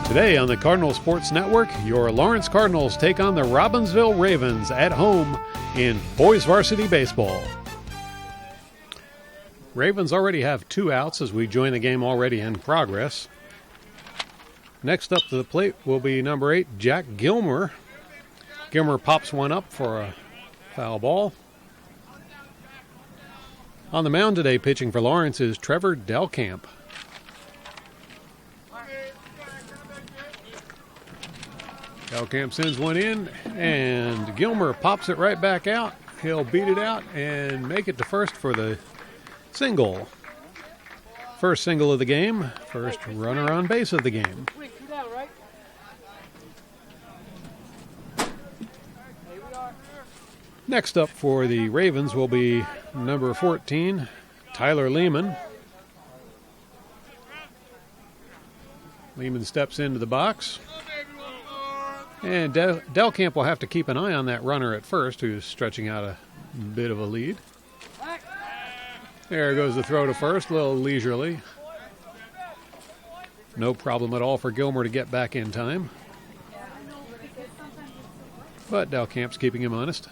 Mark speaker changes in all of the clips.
Speaker 1: Today on the Cardinal Sports Network, your Lawrence Cardinals take on the Robbinsville Ravens at home in boys varsity baseball. Ravens already have 2 outs as we join the game already in progress. Next up to the plate will be number 8, Jack Gilmer. Gilmer pops one up for a foul ball. On the mound today pitching for Lawrence is Trevor Delcamp. Delcamp sends one in, and Gilmer pops it right back out. He'll beat it out and make it to first for the single. First single of the game, first runner on base of the game. Next up for the Ravens will be number 14, Tyler Lehman. Lehman steps into the box. And Delcamp will have to keep an eye on that runner at first, who's stretching out a bit of a lead. There goes the throw to first, a little leisurely. No problem at all for Gilmer to get back in time. But Delcamp's keeping him honest.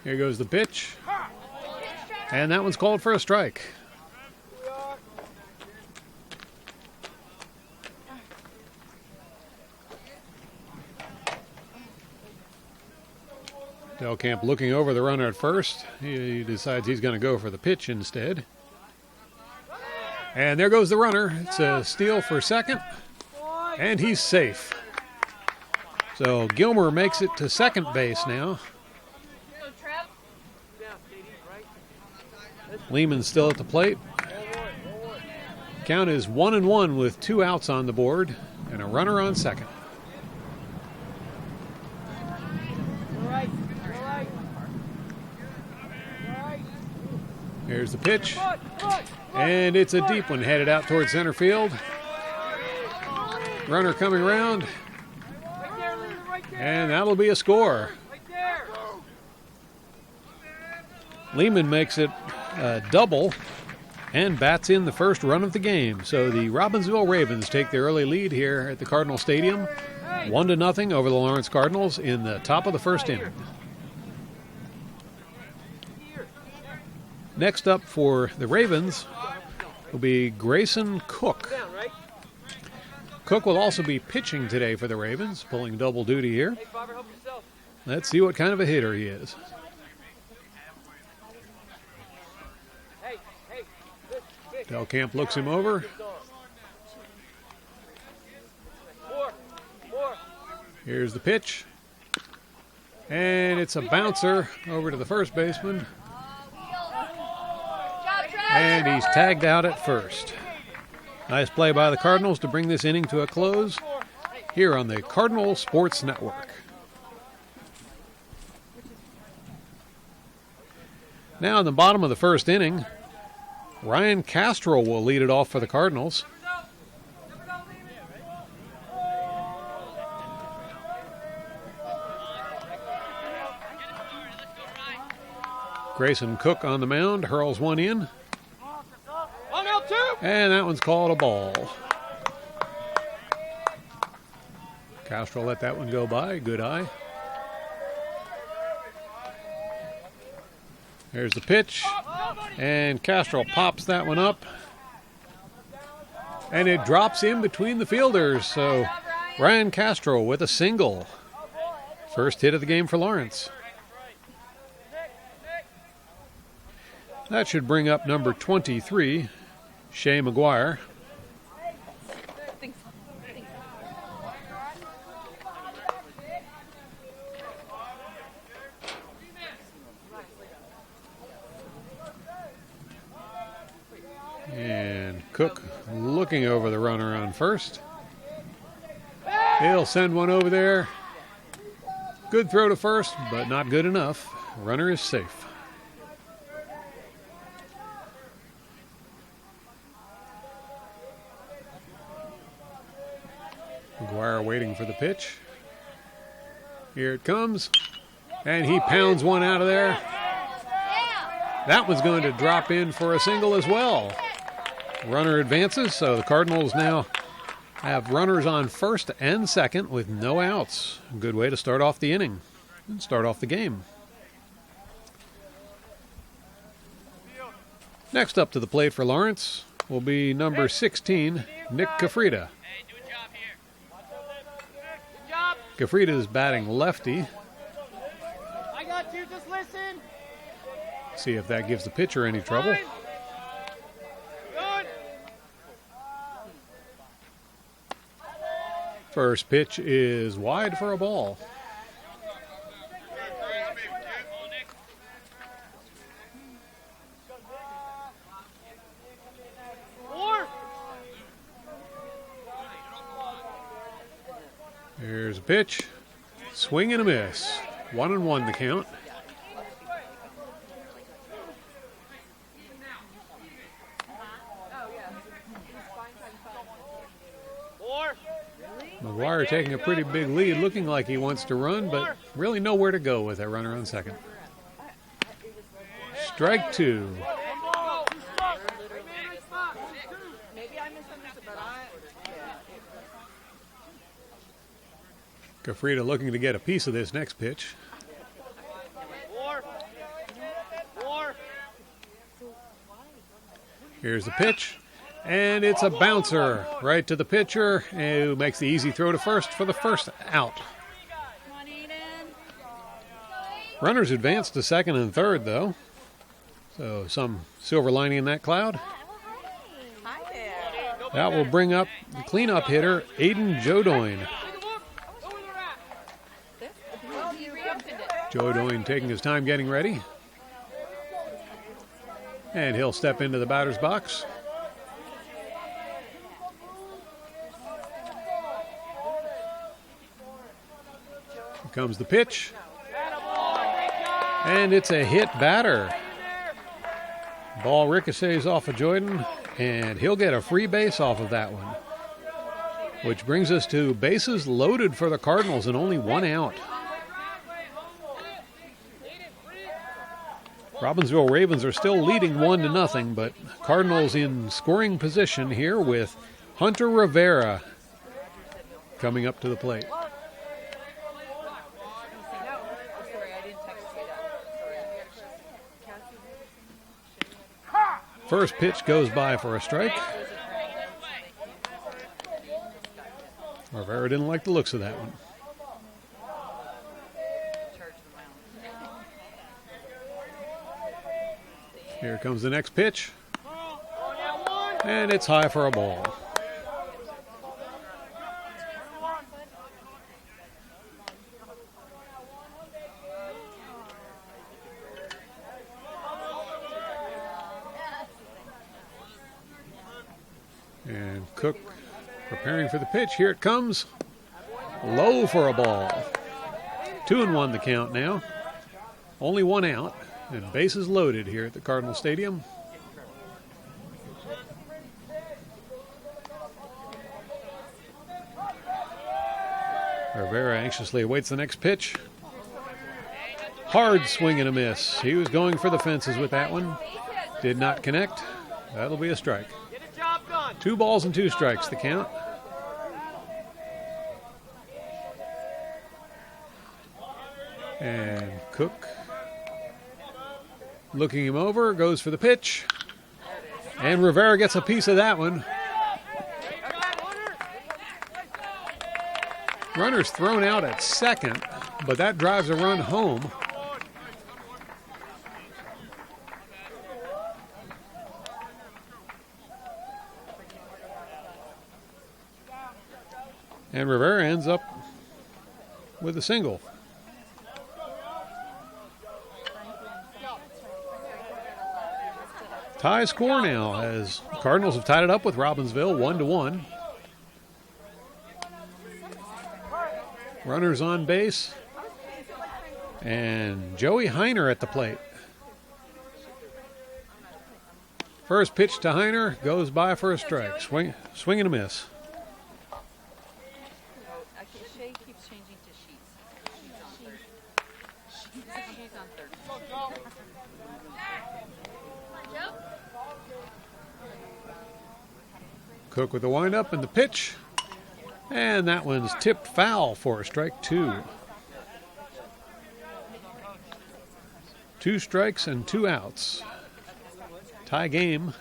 Speaker 1: Here goes the pitch. And that one's called for a strike. Delcamp looking over the runner at first. He decides he's going to go for the pitch instead. And there goes the runner. It's a steal for second. And he's safe. So Gilmer makes it to second base now. Lehman's still at the plate. Count is 1-1 with 2 outs on the board and a runner on second. Here's the pitch, and it's a deep one headed out towards center field. Runner coming around, and that'll be a score. Lehman makes it a double and bats in the first run of the game. So the Robbinsville Ravens take their early lead here at the Cardinal Stadium, 1-0 over the Lawrence Cardinals in the top of the first inning. Next up for the Ravens will be Grayson Cook. Cook will also be pitching today for the Ravens, pulling double duty here. Let's see what kind of a hitter he is. Delcamp looks him over. Here's the pitch. And it's a bouncer over to the first baseman. And he's tagged out at first. Nice play by the Cardinals to bring this inning to a close here on the Cardinal Sports Network. Now in the bottom of the first inning, Ryan Castro will lead it off for the Cardinals. Grayson Cook on the mound, hurls one in. And that one's called a ball. Castro let that one go by. Good eye. There's the pitch. And Castro pops that one up. And it drops in between the fielders. So Ryan Castro with a single. First hit of the game for Lawrence. That should bring up number 23, Shea McGuire. And Cook looking over the runner on first. He'll send one over there. Good throw to first, but not good enough. Runner is safe. McGuire waiting for the pitch. Here it comes. And he pounds one out of there. That one's going to drop in for a single as well. Runner advances, so the Cardinals now have runners on first and second with no outs. A good way to start off the inning and start off the game. Next up to the plate for Lawrence will be number 16, Nick Kafrida. Kafrida is batting lefty.
Speaker 2: I got you, just listen.
Speaker 1: See if that gives the pitcher any trouble.
Speaker 2: Good.
Speaker 1: First pitch is wide for a ball. Here's a pitch. Swing and a miss. 1-1 the count. McGuire taking a pretty big lead, looking like he wants to run, but really nowhere to go with that runner on second. Strike two. Kafrida looking to get a piece of this next pitch. Here's the pitch, and it's a bouncer right to the pitcher, who makes the easy throw to first for the first out. Runners advance to second and third, though. So some silver lining in that cloud. That will bring up the cleanup hitter, Aiden Jodoin. Jodoin taking his time getting ready. And he'll step into the batter's box. Here comes the pitch. And it's a hit batter. Ball ricochets off of Jordan, and he'll get a free base off of that one. Which brings us to bases loaded for the Cardinals and only one out. Robbinsville Ravens are still leading 1-0, but Cardinals in scoring position here with Hunter Rivera coming up to the plate. First pitch goes by for a strike. Rivera didn't like the looks of that one. Here comes the next pitch. And it's high for a ball. And Cook preparing for the pitch. Here it comes. Low for a ball. 2-1 the count now. Only one out. And bases loaded here at the Cardinal Stadium. Rivera anxiously awaits the next pitch. Hard swing and a miss. He was going for the fences with that one. Did not connect. That'll be a strike. 2 balls and 2 strikes the count. And Cook looking him over, goes for the pitch. And Rivera gets a piece of that one. Runner's thrown out at second, but that drives a run home. And Rivera ends up with a single. Tie score now as the Cardinals have tied it up with Robbinsville 1-1. Runners on base. And Joey Heiner at the plate. First pitch to Heiner goes by for a strike. Swing and a miss.
Speaker 3: Shay keeps changing to sheets. She's on third.
Speaker 1: Cook with the windup and the pitch. And that one's tipped foul for strike 2. 2 strikes and 2 outs. Tie game,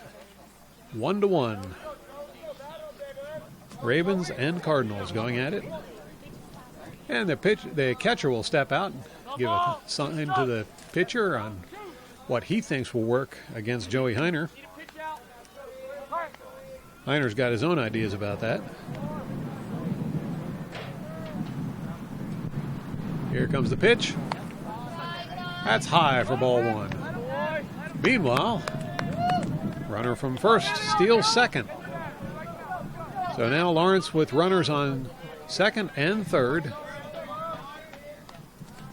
Speaker 1: 1-1. Ravens and Cardinals going at it. And the catcher will step out and give a sign to the pitcher on what he thinks will work against Joey Heiner. Heiner's got his own ideas about that. Here comes the pitch. That's high for ball 1. Meanwhile, runner from first steals second. So now Lawrence with runners on second and third,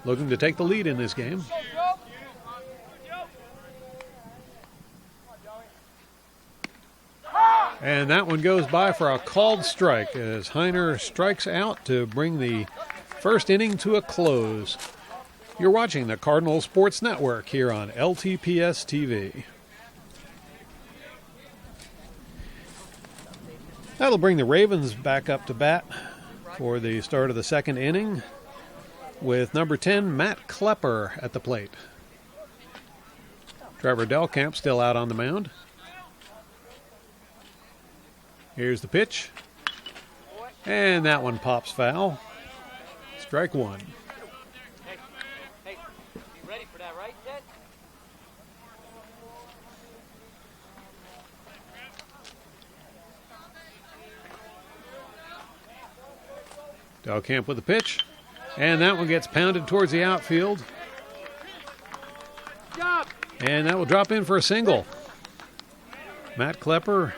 Speaker 1: looking to take the lead in this game. And that one goes by for a called strike as Heiner strikes out to bring the first inning to a close. You're watching the Cardinal Sports Network here on LTPS TV. That'll bring the Ravens back up to bat for the start of the second inning with number 10, Matt Klepper, at the plate. Trevor Delkamp still out on the mound. Here's the pitch. And that one pops foul. Strike 1.
Speaker 2: Hey, you ready for that, right, Ted?
Speaker 1: Delkamp with the pitch. And that one gets pounded towards the outfield. And that will drop in for a single. Matt Klepper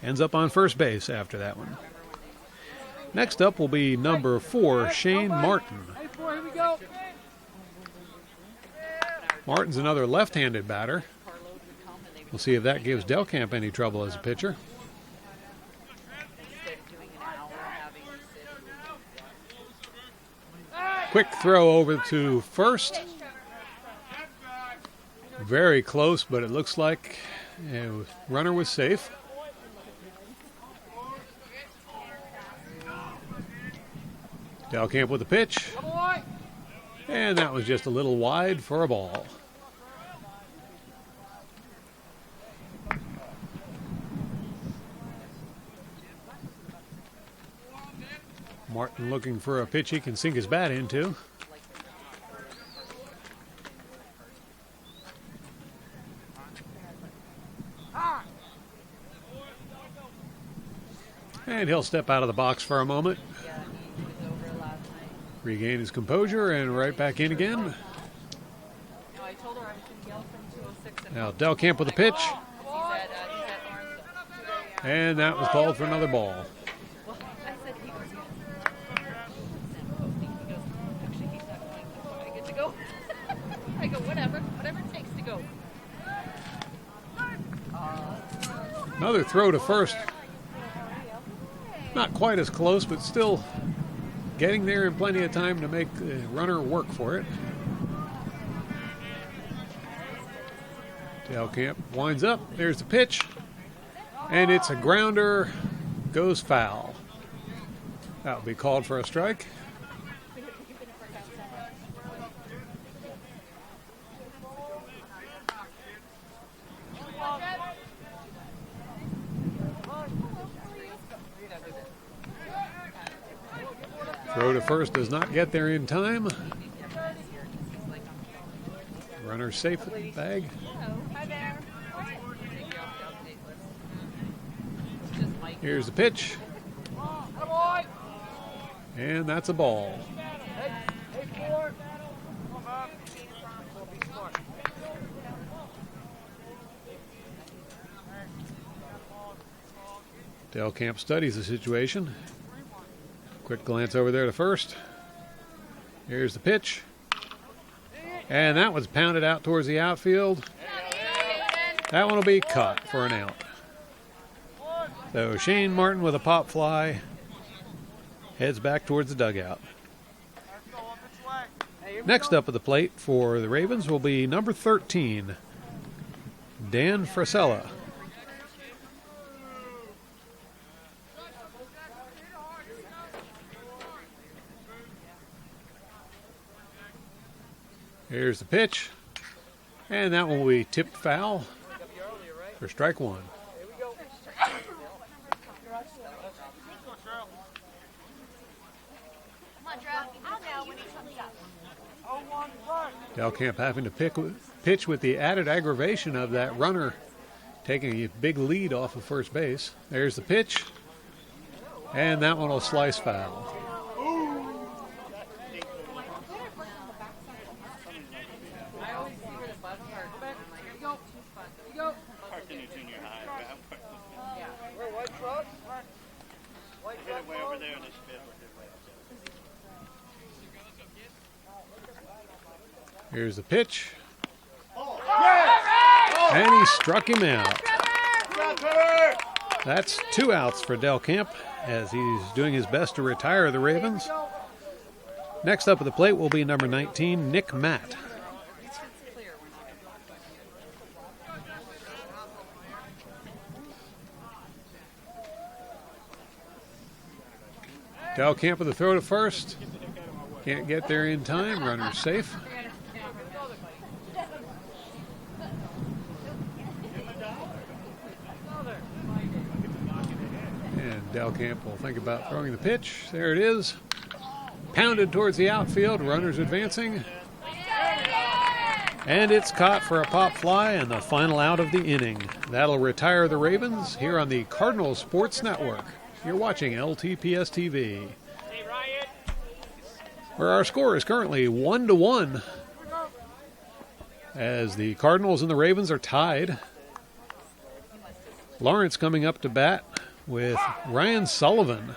Speaker 1: ends up on first base after that one. Next up will be number 4, Shane Martin.
Speaker 2: Here we go.
Speaker 1: Martin's another left-handed batter. We'll see if that gives Delkamp any trouble as a pitcher. Quick throw over to first. Very close, but it looks like a runner was safe. Delkamp with the pitch. And that was just a little wide for a ball. Martin looking for a pitch he can sink his bat into. And he'll step out of the box for a moment. Regain his composure and right back in again. Now Delkamp with a pitch. And that was called for another ball.
Speaker 3: I go, whatever it takes to go.
Speaker 1: Another throw to first. Not quite as close, but still getting there in plenty of time to make the runner work for it. Delkamp winds up. There's the pitch. And it's a grounder. Goes foul. That'll be called for a strike. Throw to first does not get there in time. Runner safe at the bag. Here's the pitch. And that's a ball. Delkamp studies the situation. Quick glance over there to first. Here's the pitch. And that was pounded out towards the outfield. That one will be caught for an out. So Shane Martin with a pop fly heads back towards the dugout. Next up at the plate for the Ravens will be number 13, Dan Frisella. Here's the pitch. And that one will be tipped foul for strike one. Delcamp having to pitch with the added aggravation of that runner taking a big lead off of first base. There's the pitch. And that one will slice foul. Here's the pitch. And he struck him out. That's 2 outs for Delcamp as he's doing his best to retire the Ravens. Next up at the plate will be number 19, Nick Matt. Delcamp with a throw to first. Can't get there in time. Runner's safe. And Delcamp will think about throwing the pitch. There it is. Pounded towards the outfield. Runners advancing. And it's caught for a pop fly and the final out of the inning. That'll retire the Ravens here on the Cardinal Sports Network. You're watching LTPS TV, where our score is currently 1-1 as the Cardinals and the Ravens are tied. Lawrence coming up to bat with Ryan Sullivan.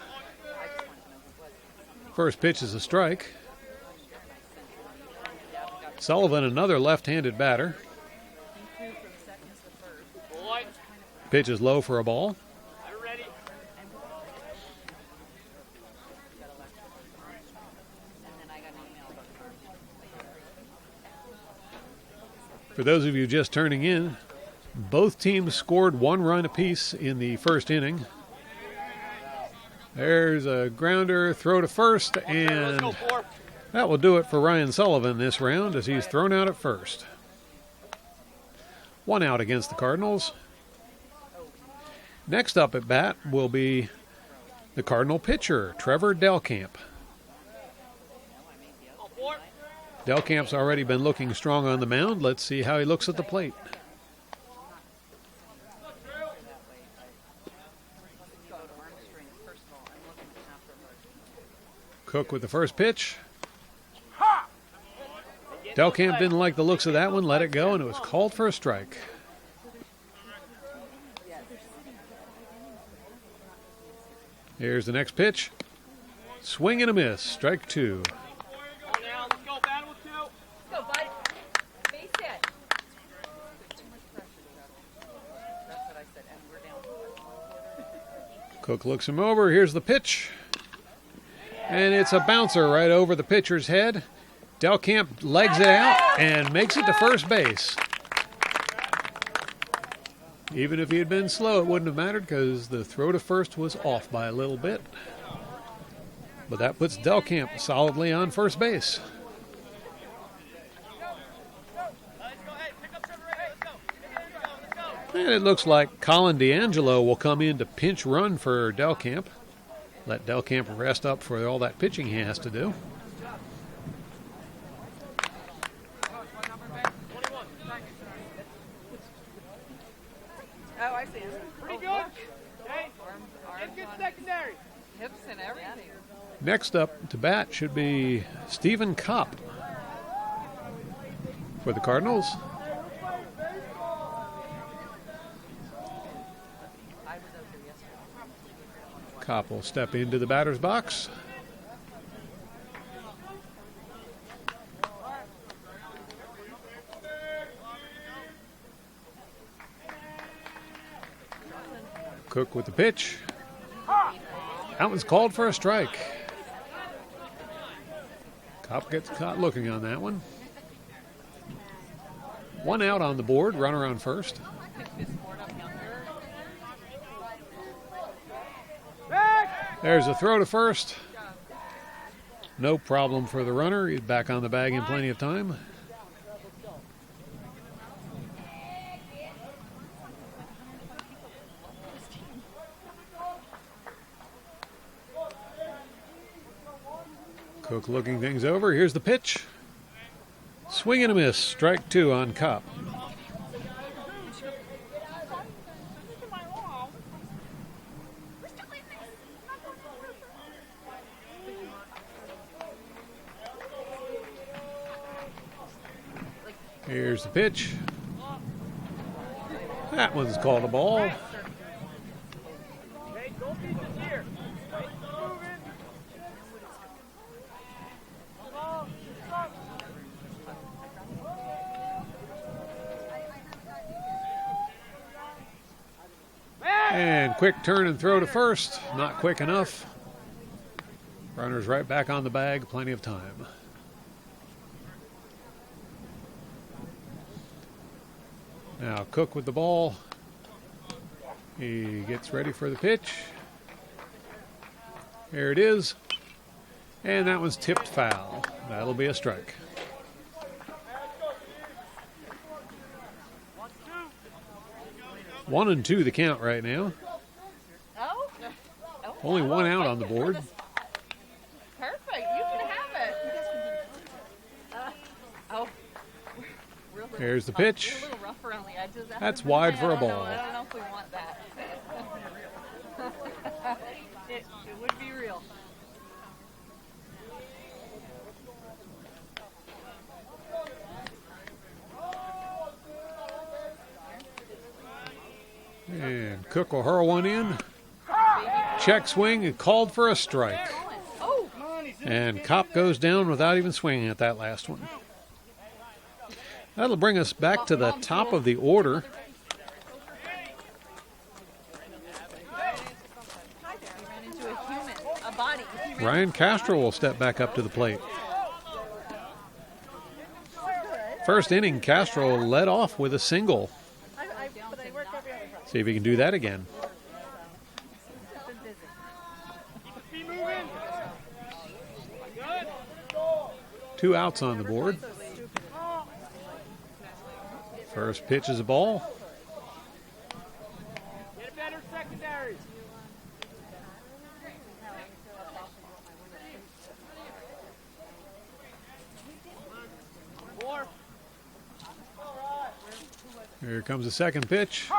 Speaker 1: First pitch is a strike. Sullivan, another left-handed batter. Pitch is low for a ball. For those of you just turning in, both teams scored 1 run apiece in the first inning. There's a grounder, throw to first, and that will do it for Ryan Sullivan this round as he's thrown out at first. 1 out against the Cardinals. Next up at bat will be the Cardinal pitcher, Trevor Delcamp. Delcamp's already been looking strong on the mound. Let's see how he looks at the plate. Cook with the first pitch. Delcamp didn't like the looks of that one, let it go, and it was called for a strike. Here's the next pitch. Swing and a miss, strike 2. Cook looks him over. Here's the pitch. And it's a bouncer right over the pitcher's head. Delcamp legs it out and makes it to first base. Even if he had been slow, it wouldn't have mattered because the throw to first was off by a little bit. But that puts Delcamp solidly on first base. And it looks like Colin D'Angelo will come in to pinch run for Delcamp. Let Delcamp rest up for all that pitching he has to do.
Speaker 3: Oh, I see him.
Speaker 2: Pretty good. Okay. Good secondary.
Speaker 3: Hips and everything.
Speaker 1: Next up to bat should be Stephen Kopp for the Cardinals. Kopp will step into the batter's box. Cook with the pitch. That one's called for a strike. Kopp gets caught looking on that one. 1 out on the board, runner on first. There's a throw to first. No problem for the runner. He's back on the bag in plenty of time. Cook looking things over. Here's the pitch. Swing and a miss. Strike 2 on Cop. Here's the pitch. That one's called a ball. And quick turn and throw to first. Not quick enough. Runner's right back on the bag. Plenty of time. Now Cook with the ball. He gets ready for the pitch. Here it is. And that one's tipped foul. That'll be a strike. 1-2 the count right now.
Speaker 3: Oh.
Speaker 1: Only one out on the board.
Speaker 3: Perfect. You can have it.
Speaker 1: There's the pitch.
Speaker 3: We're a little rough around the edges.
Speaker 1: That's wide for a ball.
Speaker 3: I don't know if we want that. it would be real.
Speaker 1: And Cook will hurl one in. Check swing and called for a strike. And Cop goes down without even swinging at that last one. That'll bring us back to the top of the order. Ryan Castro will step back up to the plate. First inning, Castro led off with a single. See if he can do that again. Two outs on the board. First pitch is a ball.
Speaker 2: Get a better secondary.
Speaker 1: Here comes the second pitch.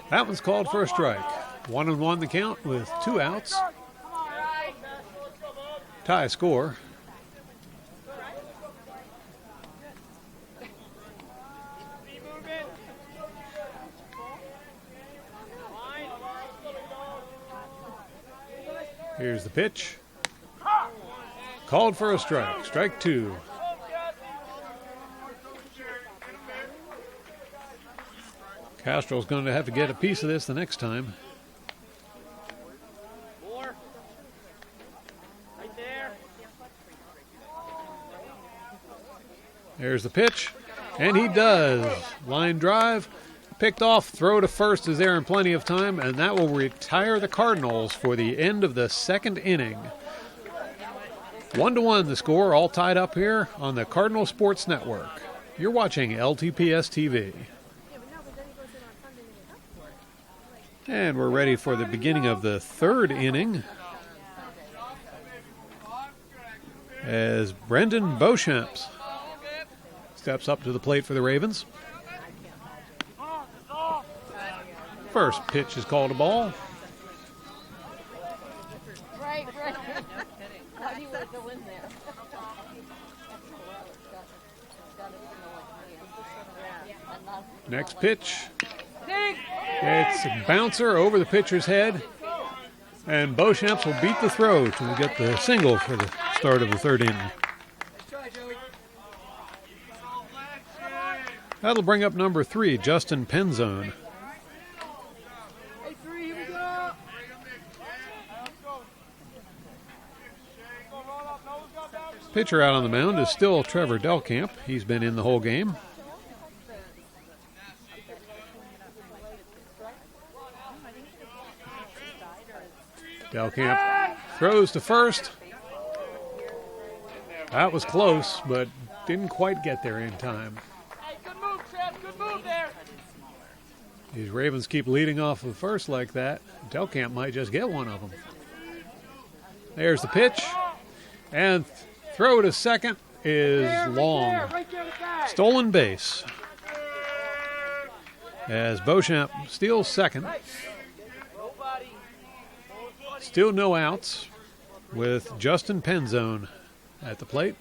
Speaker 1: That one's called for a strike. 1-1 the count with two outs. Tie score. Here's the pitch. Called for a strike. Strike 2. Castro's going to have to get a piece of this the next time.
Speaker 2: More. Right there.
Speaker 1: There's the pitch. And he does. Line drive. Picked off. Throw to first is there in plenty of time. And that will retire the Cardinals for the end of the second inning. 1-1 the score. All tied up here on the Cardinal Sports Network. You're watching LTPS TV. And we're ready for the beginning of the third inning as Brendan Beauchamp steps up to the plate for the Ravens. First pitch is called a ball.
Speaker 3: Right. How do you want to go in there?
Speaker 1: Next pitch. It's a bouncer over the pitcher's head. And Beauchamp will beat the throw to get the single for the start of the third inning. That'll bring up number 3, Justin Penzone. Pitcher out on the mound is still Trevor Delcamp. He's been in the whole game. Delcamp throws to first. That was close, but didn't quite get there in time.
Speaker 2: Hey, good move, Trev. Good move there.
Speaker 1: These Ravens keep leading off of first like that. Delcamp might just get one of them. There's the pitch. And Throw to second is long. Stolen base. As Beauchamp steals second. Still no outs with Justin Penzone at the plate.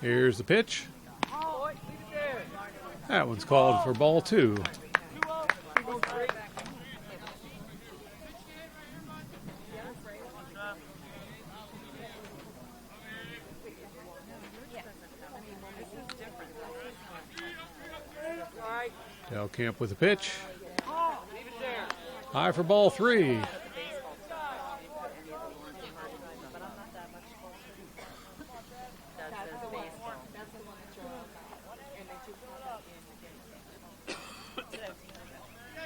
Speaker 1: Here's the pitch. That one's called for ball 2. Delcamp with the pitch. High for ball 3.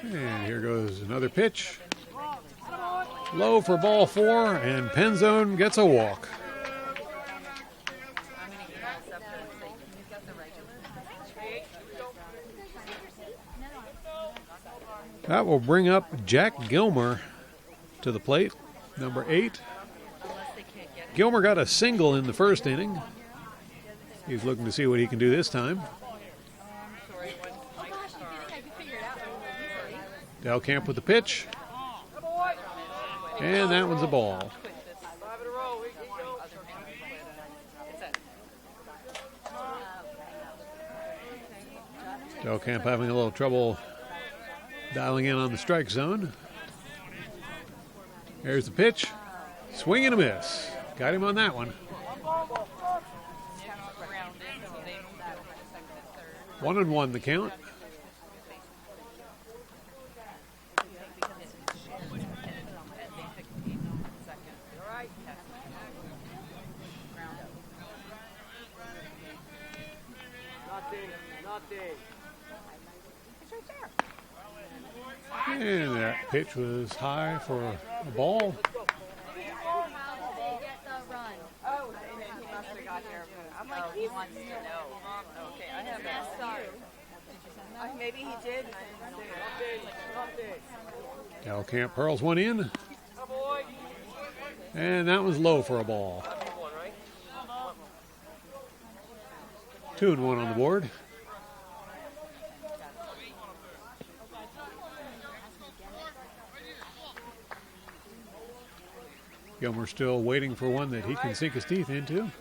Speaker 1: And here goes another pitch. Low for ball 4, and Penzone gets a walk. That will bring up Jack Gilmer to the plate, number 8. Gilmer got a single in the first inning. He's looking to see what he can do this time. Delcamp with the pitch. And that one's a ball. Delcamp having a little trouble dialing in on the strike zone. There's the pitch. Swing and a miss. Got him on that one. 1-1 the count. And that pitch was high for a ball.
Speaker 3: He wants to know. Okay, I have that. Sorry. Maybe he did.
Speaker 1: Delcamp hurls one in. And that was low for a ball. 2-1 on the board. Gilmer still waiting for one that he can sink his teeth into.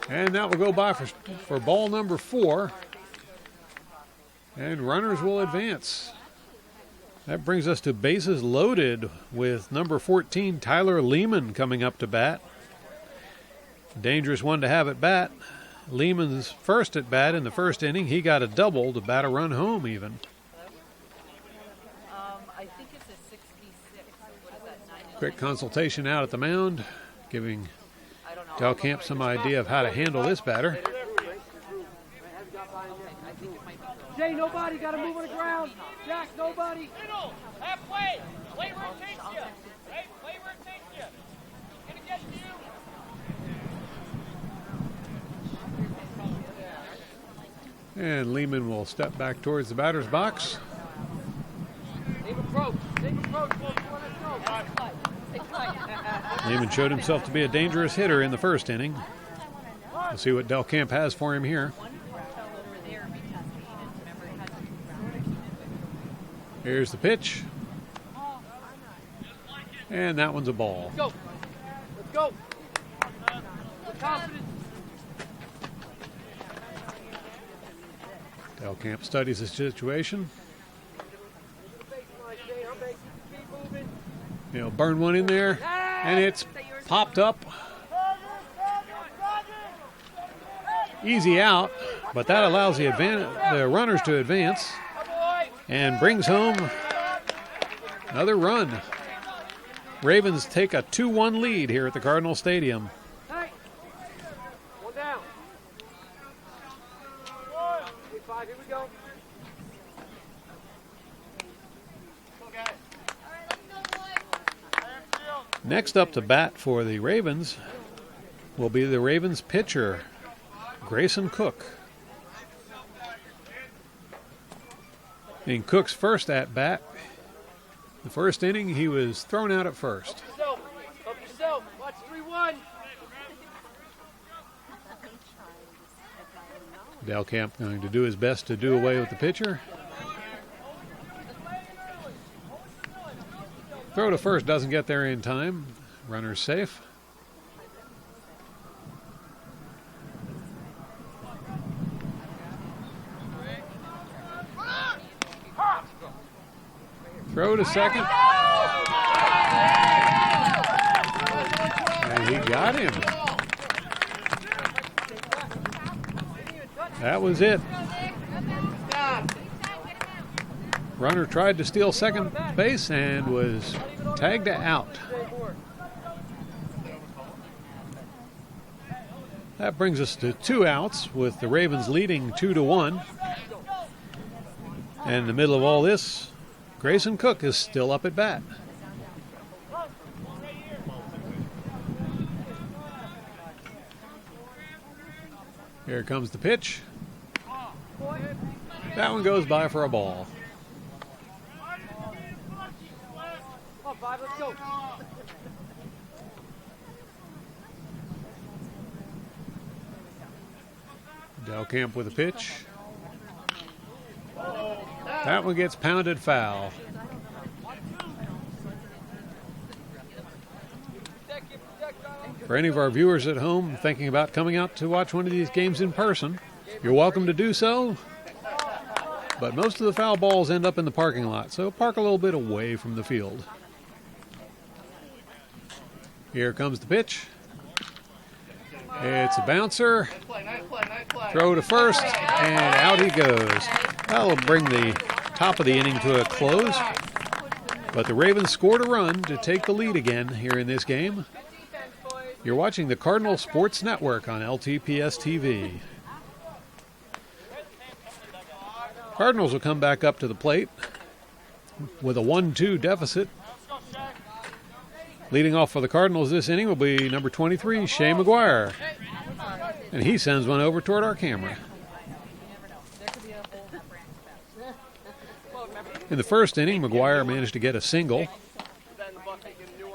Speaker 1: And that will go by for ball number 4. And runners will advance. That brings us to bases loaded with number 14, Tyler Lehman, coming up to bat. Dangerous one to have at bat. Lehman's first at bat in the first inning. He got a double to bat a run home even.
Speaker 3: I think it's a 66. What is that?
Speaker 1: Quick consultation out at the mound, giving Delcamp some idea of how to handle this batter.
Speaker 2: Jay, nobody. Got to move on the ground. Jack, nobody. Middle. Halfway. Play where it takes you. Right? Play where it takes you. It's going to get to you.
Speaker 1: And Lehman will step back towards the batter's box.
Speaker 2: Same approach. Same approach.
Speaker 1: Lehman showed himself to be a dangerous hitter in the first inning. We'll see what Delcamp has for him here. Here's the pitch. And that one's a ball.
Speaker 2: Let's go. Let's go. With confidence.
Speaker 1: Delcamp studies the situation. He'll burn one in there, and it's popped up. Easy out, but that allows the runners to advance and brings home another run. Ravens take a 2-1 lead here at the Cardinal Stadium.
Speaker 2: Hey. One down. 5, here we go.
Speaker 1: Next up to bat for the Ravens will be the Ravens pitcher, Grayson Cook. In Cook's first at-bat, the first inning, he was thrown out at first.
Speaker 2: Help yourself. Watch 3-1.
Speaker 1: Delcamp going to do his best to do away with the pitcher. Throw to first doesn't get there in time. Runner's safe. Throw to second. And he got him. That was it. Runner tried to steal second base and was tagged out. That brings us to 2 outs with the Ravens leading 2-1. And in the middle of all this, Grayson Cook is still up at bat. Here comes the pitch. That one goes by for a ball.
Speaker 2: Come on, 5, let's go.
Speaker 1: Delcamp with a pitch. That one gets pounded foul. For any of our viewers at home thinking about coming out to watch one of these games in person, you're welcome to do so. But most of the foul balls end up in the parking lot, so park a little bit away from the field. Here comes the pitch. It's a bouncer. Throw to first, and out he goes. That'll bring the top of the inning to a close. But the Ravens scored a run to take the lead again here in this game. You're watching the Cardinal Sports Network on LTPS TV. Cardinals will come back up to the plate with a 1-2 deficit. Leading off for the Cardinals this inning will be number 23, Shea McGuire. And he sends one over toward our camera. In the first inning, McGuire managed to get a single.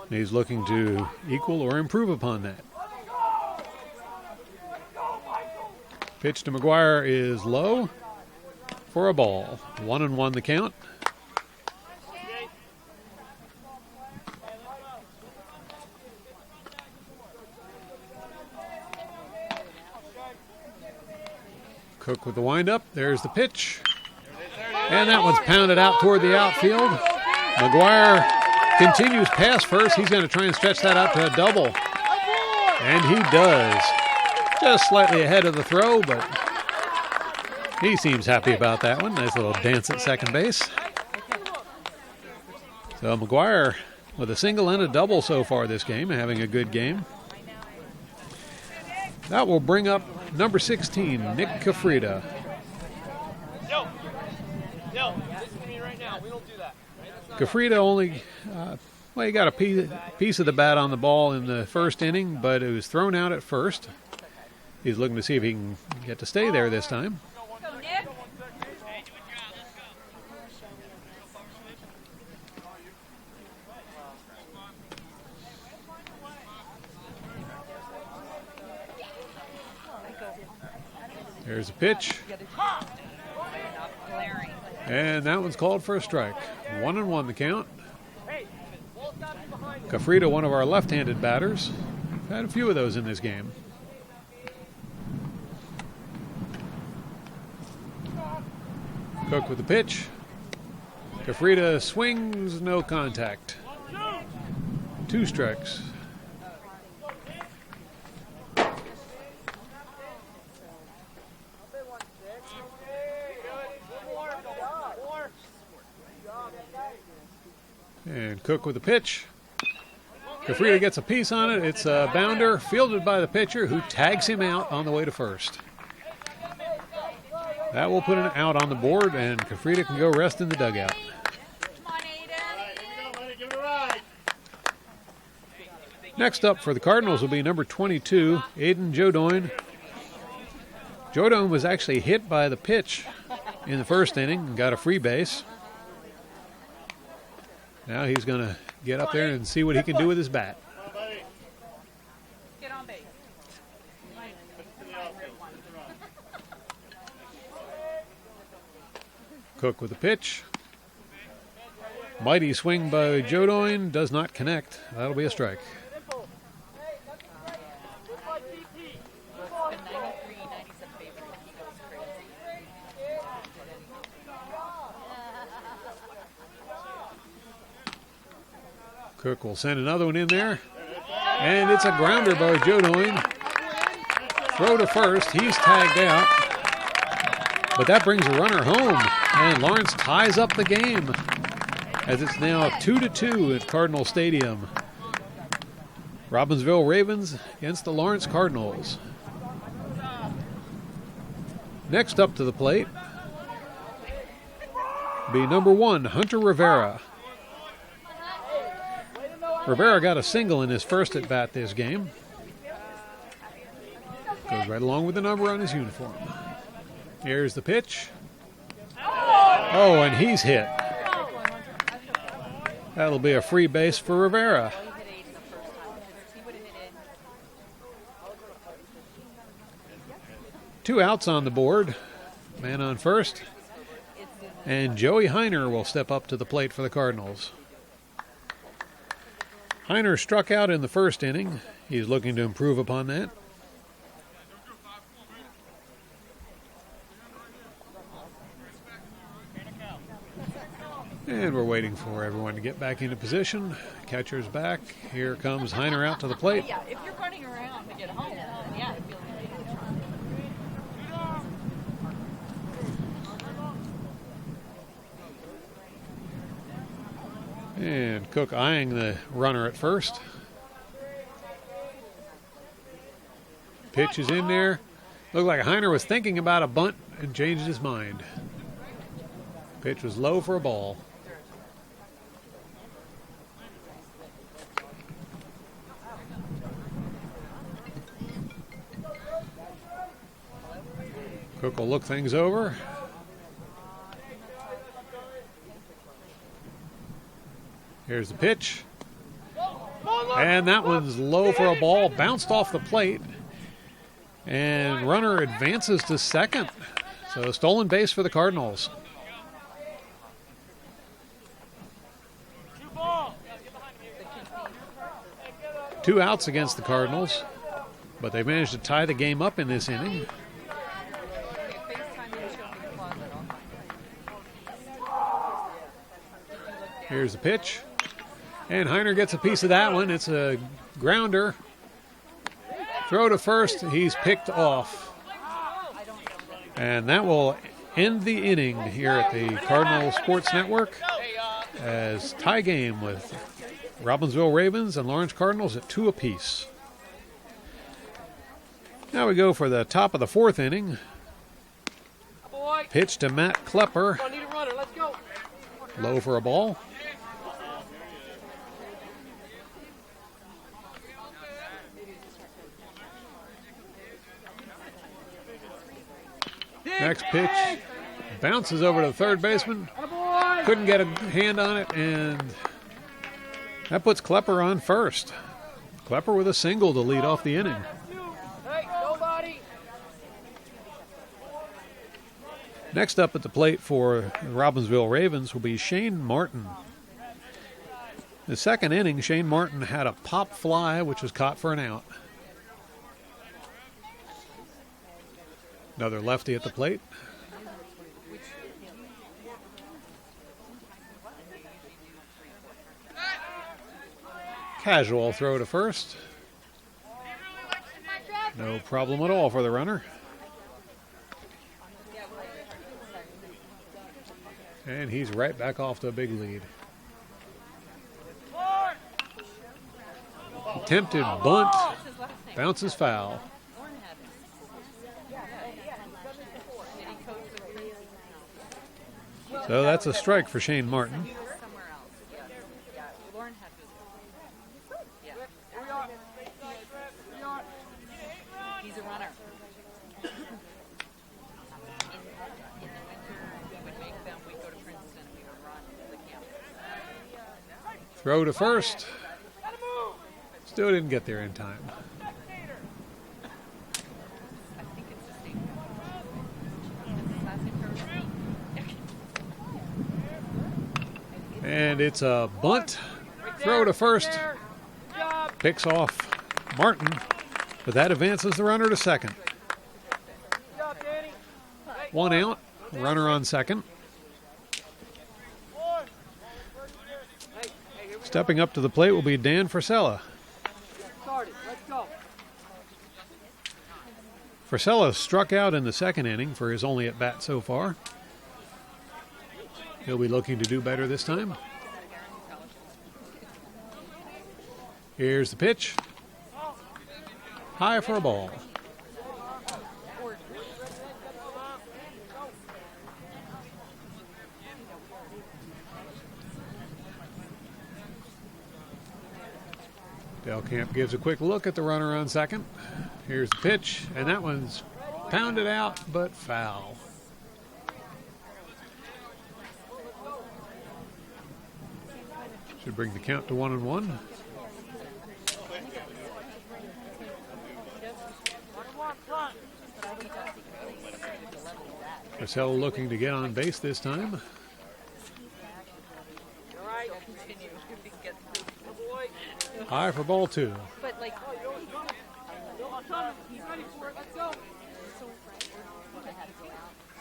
Speaker 1: He's looking to equal or improve upon that. Pitch to McGuire is low for a ball. 1-1 the count. Cook with the windup. There's the pitch. And that one's pounded out toward the outfield. McGuire continues past first. He's going to try and stretch that out to a double. And he does. Just slightly ahead of the throw, but he seems happy about that one. Nice little dance at second base. So McGuire with a single and a double so far this game, having a good game. That will bring up number 16, Nick Cafrida.
Speaker 2: No, listen to me right now. We don't do that.
Speaker 1: Cafrida only, he got a piece of the bat on the ball in the first inning, but it was thrown out at first. He's looking to see if he can get to stay there this time. There's a pitch. And that one's called for a strike. 1-1 the count. Cafrida, one of our left-handed batters. Had a few of those in this game. Cook with the pitch. Cafrida swings, no contact. 2 strikes. And Cook with the pitch. Cafrida gets a piece on it. It's a bounder fielded by the pitcher who tags him out on the way to first. That will put an out on the board, and Cafrida can go rest in the dugout. Next up for the Cardinals will be number 22, Aiden Jodoin. Jodoin was actually hit by the pitch in the first inning and got a free base. Now he's going to get up there and see what he can do with his bat.
Speaker 3: Get on base.
Speaker 1: Cook with the pitch. Mighty swing by Jodoin, does not connect. That'll be a strike. Cook will send another one in there. And it's a grounder by Jodoin. Throw to first. He's tagged out. But that brings a runner home. And Lawrence ties up the game, as it's now 2-2 at Cardinal Stadium. Robbinsville Ravens against the Lawrence Cardinals. Next up to the plate be number 1, Hunter Rivera. Rivera got a single in his first at bat this game. Goes right along with the number on his uniform. Here's the pitch. Oh, and he's hit. That'll be a free base for Rivera. 2 outs on the board. Man on first. And Joey Heiner will step up to the plate for the Cardinals. Heiner struck out in the first inning. He's looking to improve upon that. And we're waiting for everyone to get back into position. Catcher's back. Here comes Heiner out to the plate.
Speaker 3: Yeah, if you're running around to get home, then yeah, it feels like
Speaker 1: And Cook eyeing the runner at first. Pitch is in there. Looked like Heiner was thinking about a bunt and changed his mind. Pitch was low for a ball. Cook will look things over. Here's the pitch. And that one's low for a ball. Bounced off the plate. And runner advances to second. So stolen base for the Cardinals. Two outs against the Cardinals. But they managed to tie the game up in this inning. Here's the pitch. And Heiner gets a piece of that one. It's a grounder. Throw to first. He's picked off. And that will end the inning here at the Cardinal Sports Network as tie game with Robbinsville Ravens and Lawrence Cardinals at 2 apiece. Now we go for the top of the 4th inning. Pitch to Matt Klepper. Low for a ball. Next pitch bounces over to the third baseman. Couldn't get a hand on it, and that puts Klepper on first. Klepper with a single to lead off the inning. Next up at the plate for the Robbinsville Ravens will be Shane Martin. The second inning, Shane Martin had a pop fly, which was caught for an out. Another lefty at the plate. Casual throw to first. No problem at all for the runner. And he's right back off to a big lead. Attempted bunt. Bounces foul. So that's a strike for Shane Martin.
Speaker 3: He's a runner. In the winter, we would make them, we'd go to Princeton and we would run the campus.
Speaker 1: Throw to first. Still didn't get there in time. And it's a bunt. Throw to first. Picks off Martin, but that advances the runner to second. 1 out, runner on second. Stepping up to the plate will be Dan Frisella. Frisella struck out in the second inning for his only at-bat so far. He'll be looking to do better this time. Here's the pitch. High for a ball. Delcamp gives a quick look at the runner on second. Here's the pitch, and that one's pounded out, but foul. Should bring the count to 1-1. Marcel looking to get on base this time. High for ball 2.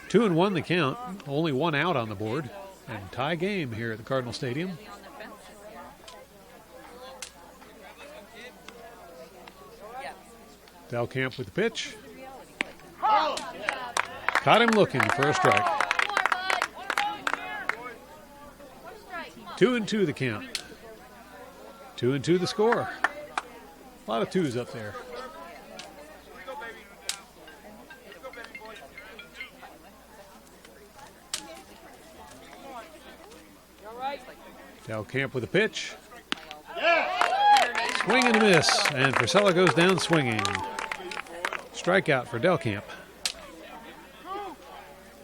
Speaker 1: 2-1 the count. Only 1 out on the board. And tie game here at the Cardinal Stadium. Delcamp with the pitch. Caught him looking for a strike. 2-2 the count. 2-2 the score. A lot of twos up there. Delcamp with a pitch. Swing and a miss, and Frisella goes down swinging. Strikeout for Delcamp.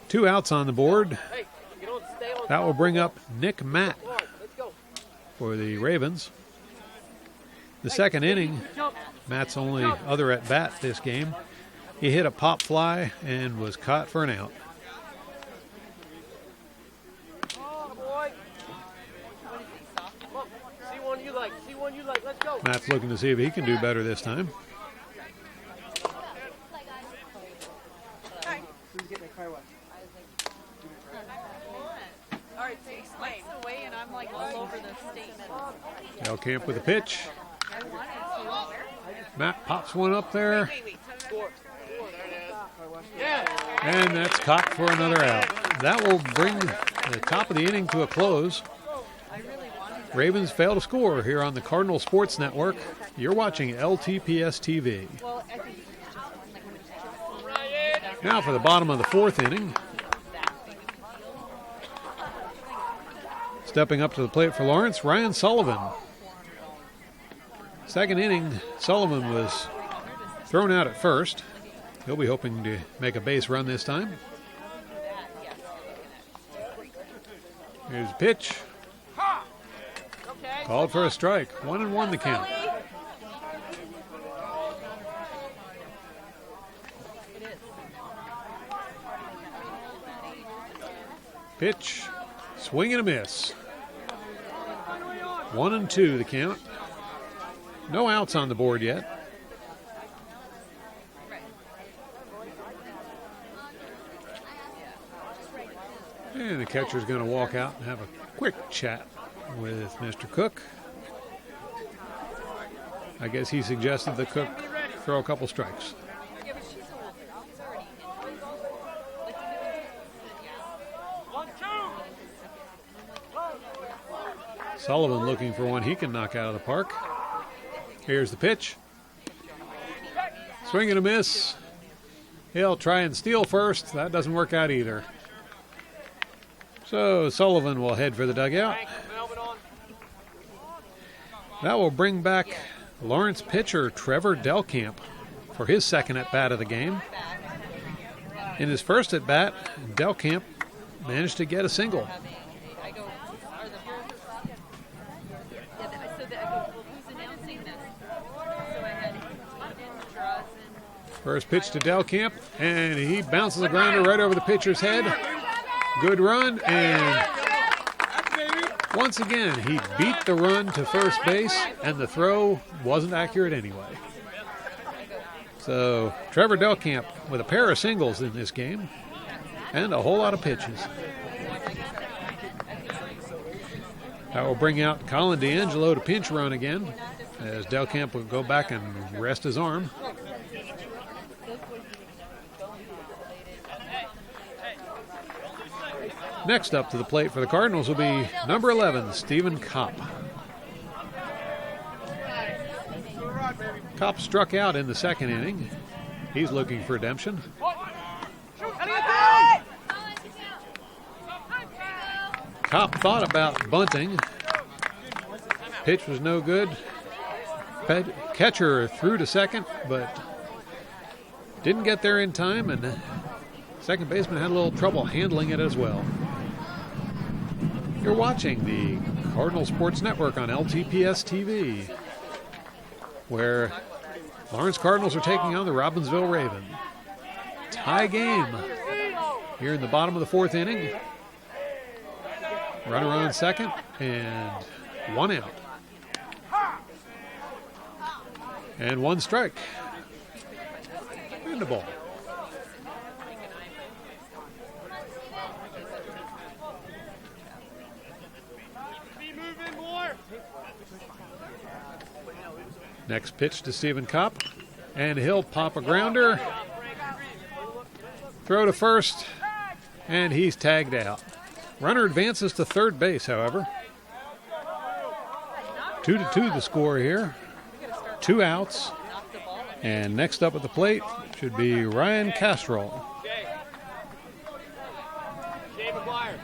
Speaker 1: 2 outs on the board. That will bring up Nick Matt for the Ravens. The second inning, Matt's only other at bat this game. He hit a pop fly and was caught for an out. Matt's looking to see if he can do better this time. Delcamp with a pitch. Matt pops one up there. And that's caught for another out. That will bring the top of the inning to a close. Ravens fail to score here on the Cardinal Sports Network. You're watching LTPS TV. Now for the bottom of the 4th inning. Stepping up to the plate for Lawrence, Ryan Sullivan. Second inning, Sullivan was thrown out at first. He'll be hoping to make a base run this time. Here's a pitch. Called for a strike. 1-1 the count. Pitch. Swing and a miss. 1-2 the count. No outs on the board yet. And the catcher's going to walk out and have a quick chat with Mr. Cook. I guess he suggested that Cook throw a couple strikes. Sullivan looking for one he can knock out of the park. Here's the pitch. Swing and a miss. He'll try and steal first. That doesn't work out either. So Sullivan will head for the dugout. That will bring back Lawrence pitcher Trevor Delcamp for his second at-bat of the game. In his first at-bat, Delcamp managed to get a single. First pitch to Delcamp, and he bounces the grounder right over the pitcher's head. Good run, and once again, he beat the run to first base, and the throw wasn't accurate anyway. So Trevor Delcamp with a pair of singles in this game and a whole lot of pitches. That will bring out Colin D'Angelo to pinch run again, as Delcamp will go back and rest his arm. Next up to the plate for the Cardinals will be number 11, Stephen Kopp. Kopp struck out in the second inning. He's looking for redemption. Kopp thought about bunting. Pitch was no good. Catcher threw to second, but didn't get there in time, and the second baseman had a little trouble handling it as well. You're watching the Cardinal Sports Network on LTPS TV, where Lawrence Cardinals are taking on the Robbinsville Raven. Tie game here in the bottom of the fourth inning. Runner on second and one out. And one strike. In the ball. Next pitch to Stephen Kopp, and he'll pop a grounder. Throw to first, and he's tagged out. Runner advances to third base, however. 2-2 the score here. 2 outs. And next up at the plate should be Ryan Castrol.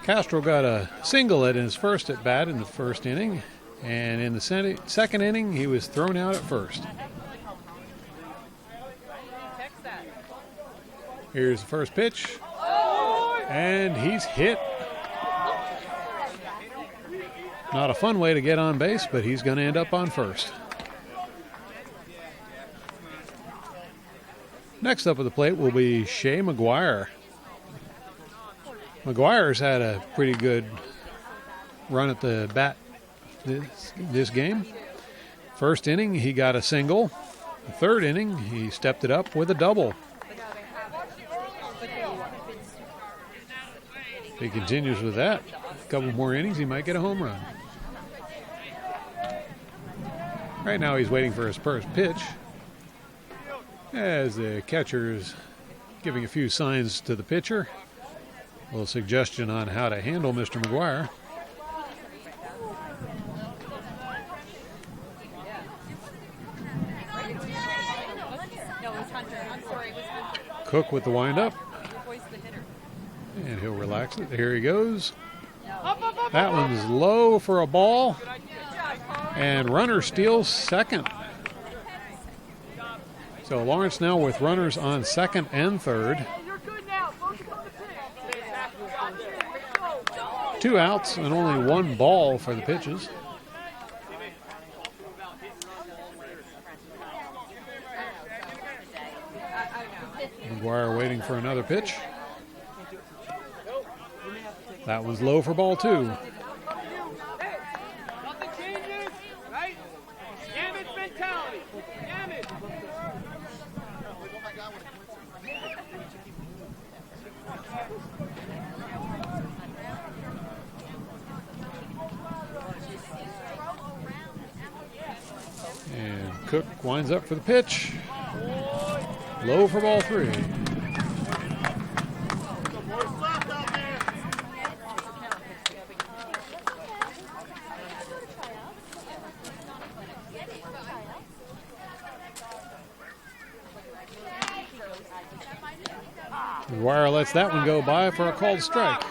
Speaker 1: Castrol got a single in his first at bat in the first inning. And in the second inning, he was thrown out at first. Here's the first pitch. And he's hit. Not a fun way to get on base, but he's going to end up on first. Next up at the plate will be Shea McGuire. McGuire's had a pretty good run at the bat this game. First inning, he got a single. The third inning, he stepped it up with a double. If he continues with that, a couple more innings, he might get a home run. Right now, he's waiting for his first pitch, as the catcher is giving a few signs to the pitcher. A little suggestion on how to handle Mr. McGuire. Cook with the windup. And he'll relax it. Here he goes. That one's low for a ball. And runner steals second. So Lawrence now with runners on second and third. 2 outs and only 1 ball for the pitches. McGuire waiting for another pitch. That was low for ball 2.
Speaker 2: Nothing changes, right? Damage mentality. Damage.
Speaker 1: And Cook winds up for the pitch. Low for ball 3. McGuire lets that one go by for a called strike.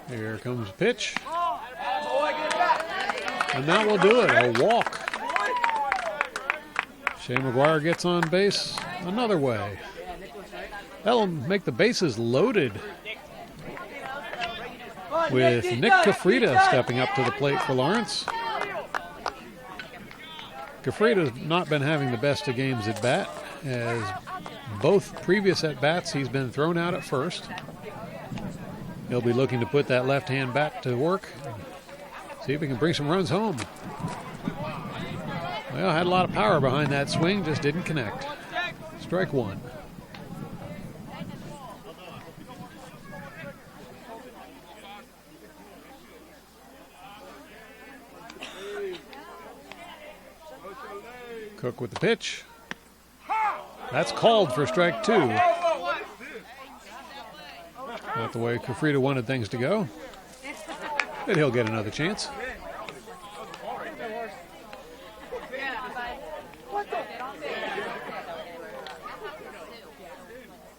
Speaker 1: Here comes the pitch. And that will do it, a walk. Shea McGuire gets on base another way. That'll make the bases loaded with Nick Cafrida stepping up to the plate for Lawrence. Cafrida's not been having the best of games at bat, as both previous at-bats he's been thrown out at first. He'll be looking to put that left-hand bat to work, see if he can bring some runs home. Well, had a lot of power behind that swing, just didn't connect. Strike one. Cook with the pitch. That's called for strike two. Not the way Cafrida wanted things to go. But he'll get another chance.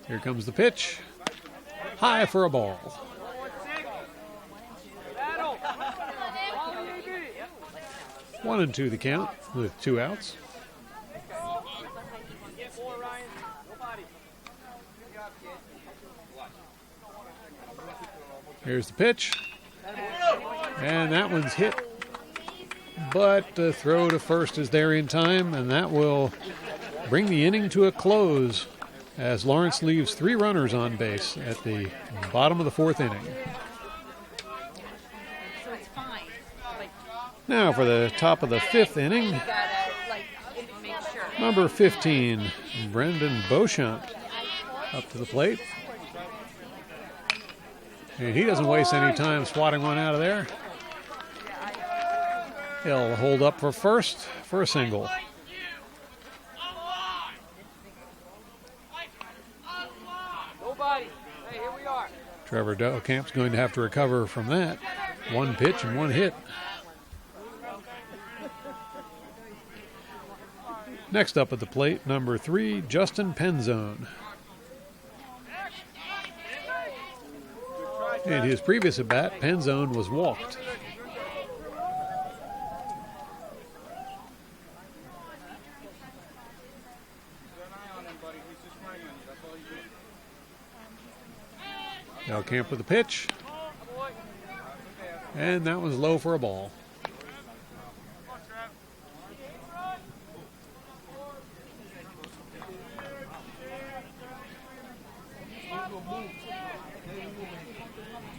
Speaker 1: Here comes the pitch. High for a ball. 1-2 the count with 2 outs. Here's the pitch. And that one's hit. But the throw to first is there in time, and that will bring the inning to a close as Lawrence leaves 3 runners on base at the bottom of the 4th inning. Now for the top of the 5th inning, number 15, Brendan Beauchamp, up to the plate. And he doesn't waste any time swatting one out of there. He'll hold up for first for a single. Trevor Delcamp's going to have to recover from that. 1 pitch and 1 hit. Next up at the plate, number 3, Justin Penzone. In his previous at-bat, Penzone was walked. Delcamp with the pitch. And that was low for a ball.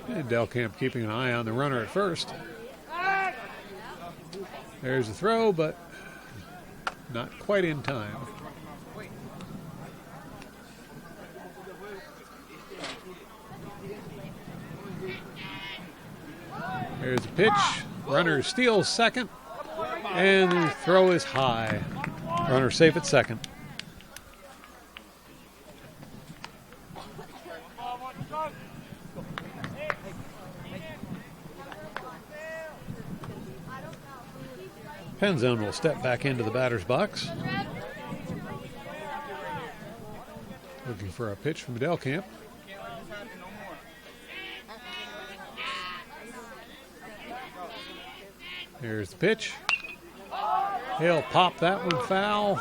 Speaker 1: And Delcamp keeping an eye on the runner at first. There's the throw, but not quite in time. There's the pitch. Runner steals second, and the throw is high. Runner safe at second. Penzone will step back into the batter's box. Looking for a pitch from Delcamp. Here's the pitch. He'll pop that one foul.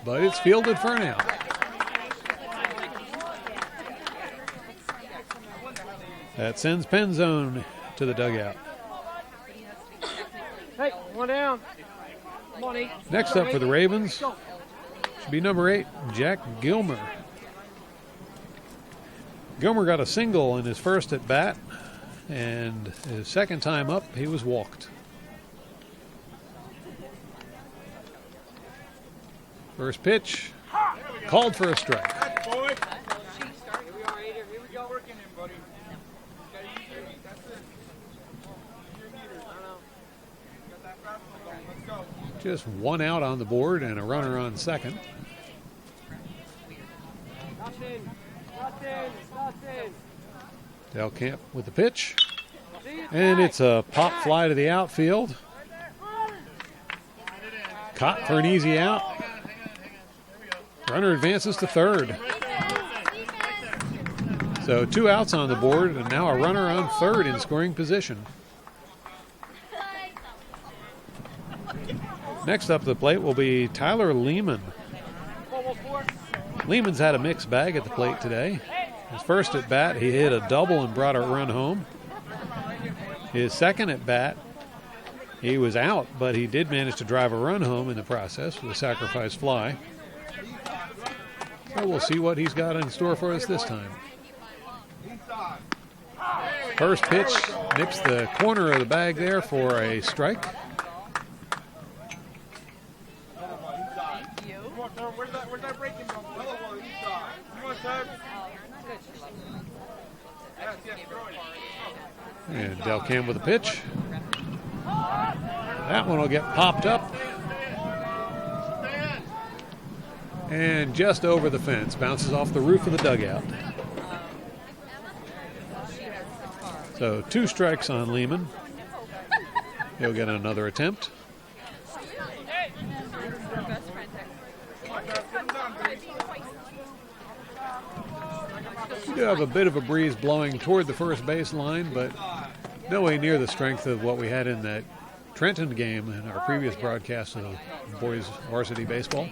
Speaker 1: But it's fielded for an out. That sends Penzone to the dugout.
Speaker 2: Hey, 1 down. Come on, 8.
Speaker 1: Next up for the Ravens should be number 8, Jack Gilmer. Gilmer got a single in his first at bat, and his second time up, he was walked. First pitch, called for a strike. Just 1 out on the board and a runner on second. Delcamp with the pitch. And it's a pop fly to the outfield. Caught for an easy out. Runner advances to third. So 2 outs on the board, and now a runner on third in scoring position. Next up to the plate will be Tyler Lehman. Lehman's had a mixed bag at the plate today. His first at bat, he hit a double and brought a run home. His second at bat, he was out, but he did manage to drive a run home in the process with a sacrifice fly. So we'll see what he's got in store for us this time. First pitch nips the corner of the bag there for a strike.
Speaker 2: Where's that breaking from?
Speaker 1: And Delcam with a pitch. That one will get popped up. And just over the fence. Bounces off the roof of the dugout. So 2 strikes on Lehman. He'll get another attempt. We do have a bit of a breeze blowing toward the first base line, but nowhere near the strength of what we had in that Trenton game in our previous broadcast of boys varsity baseball.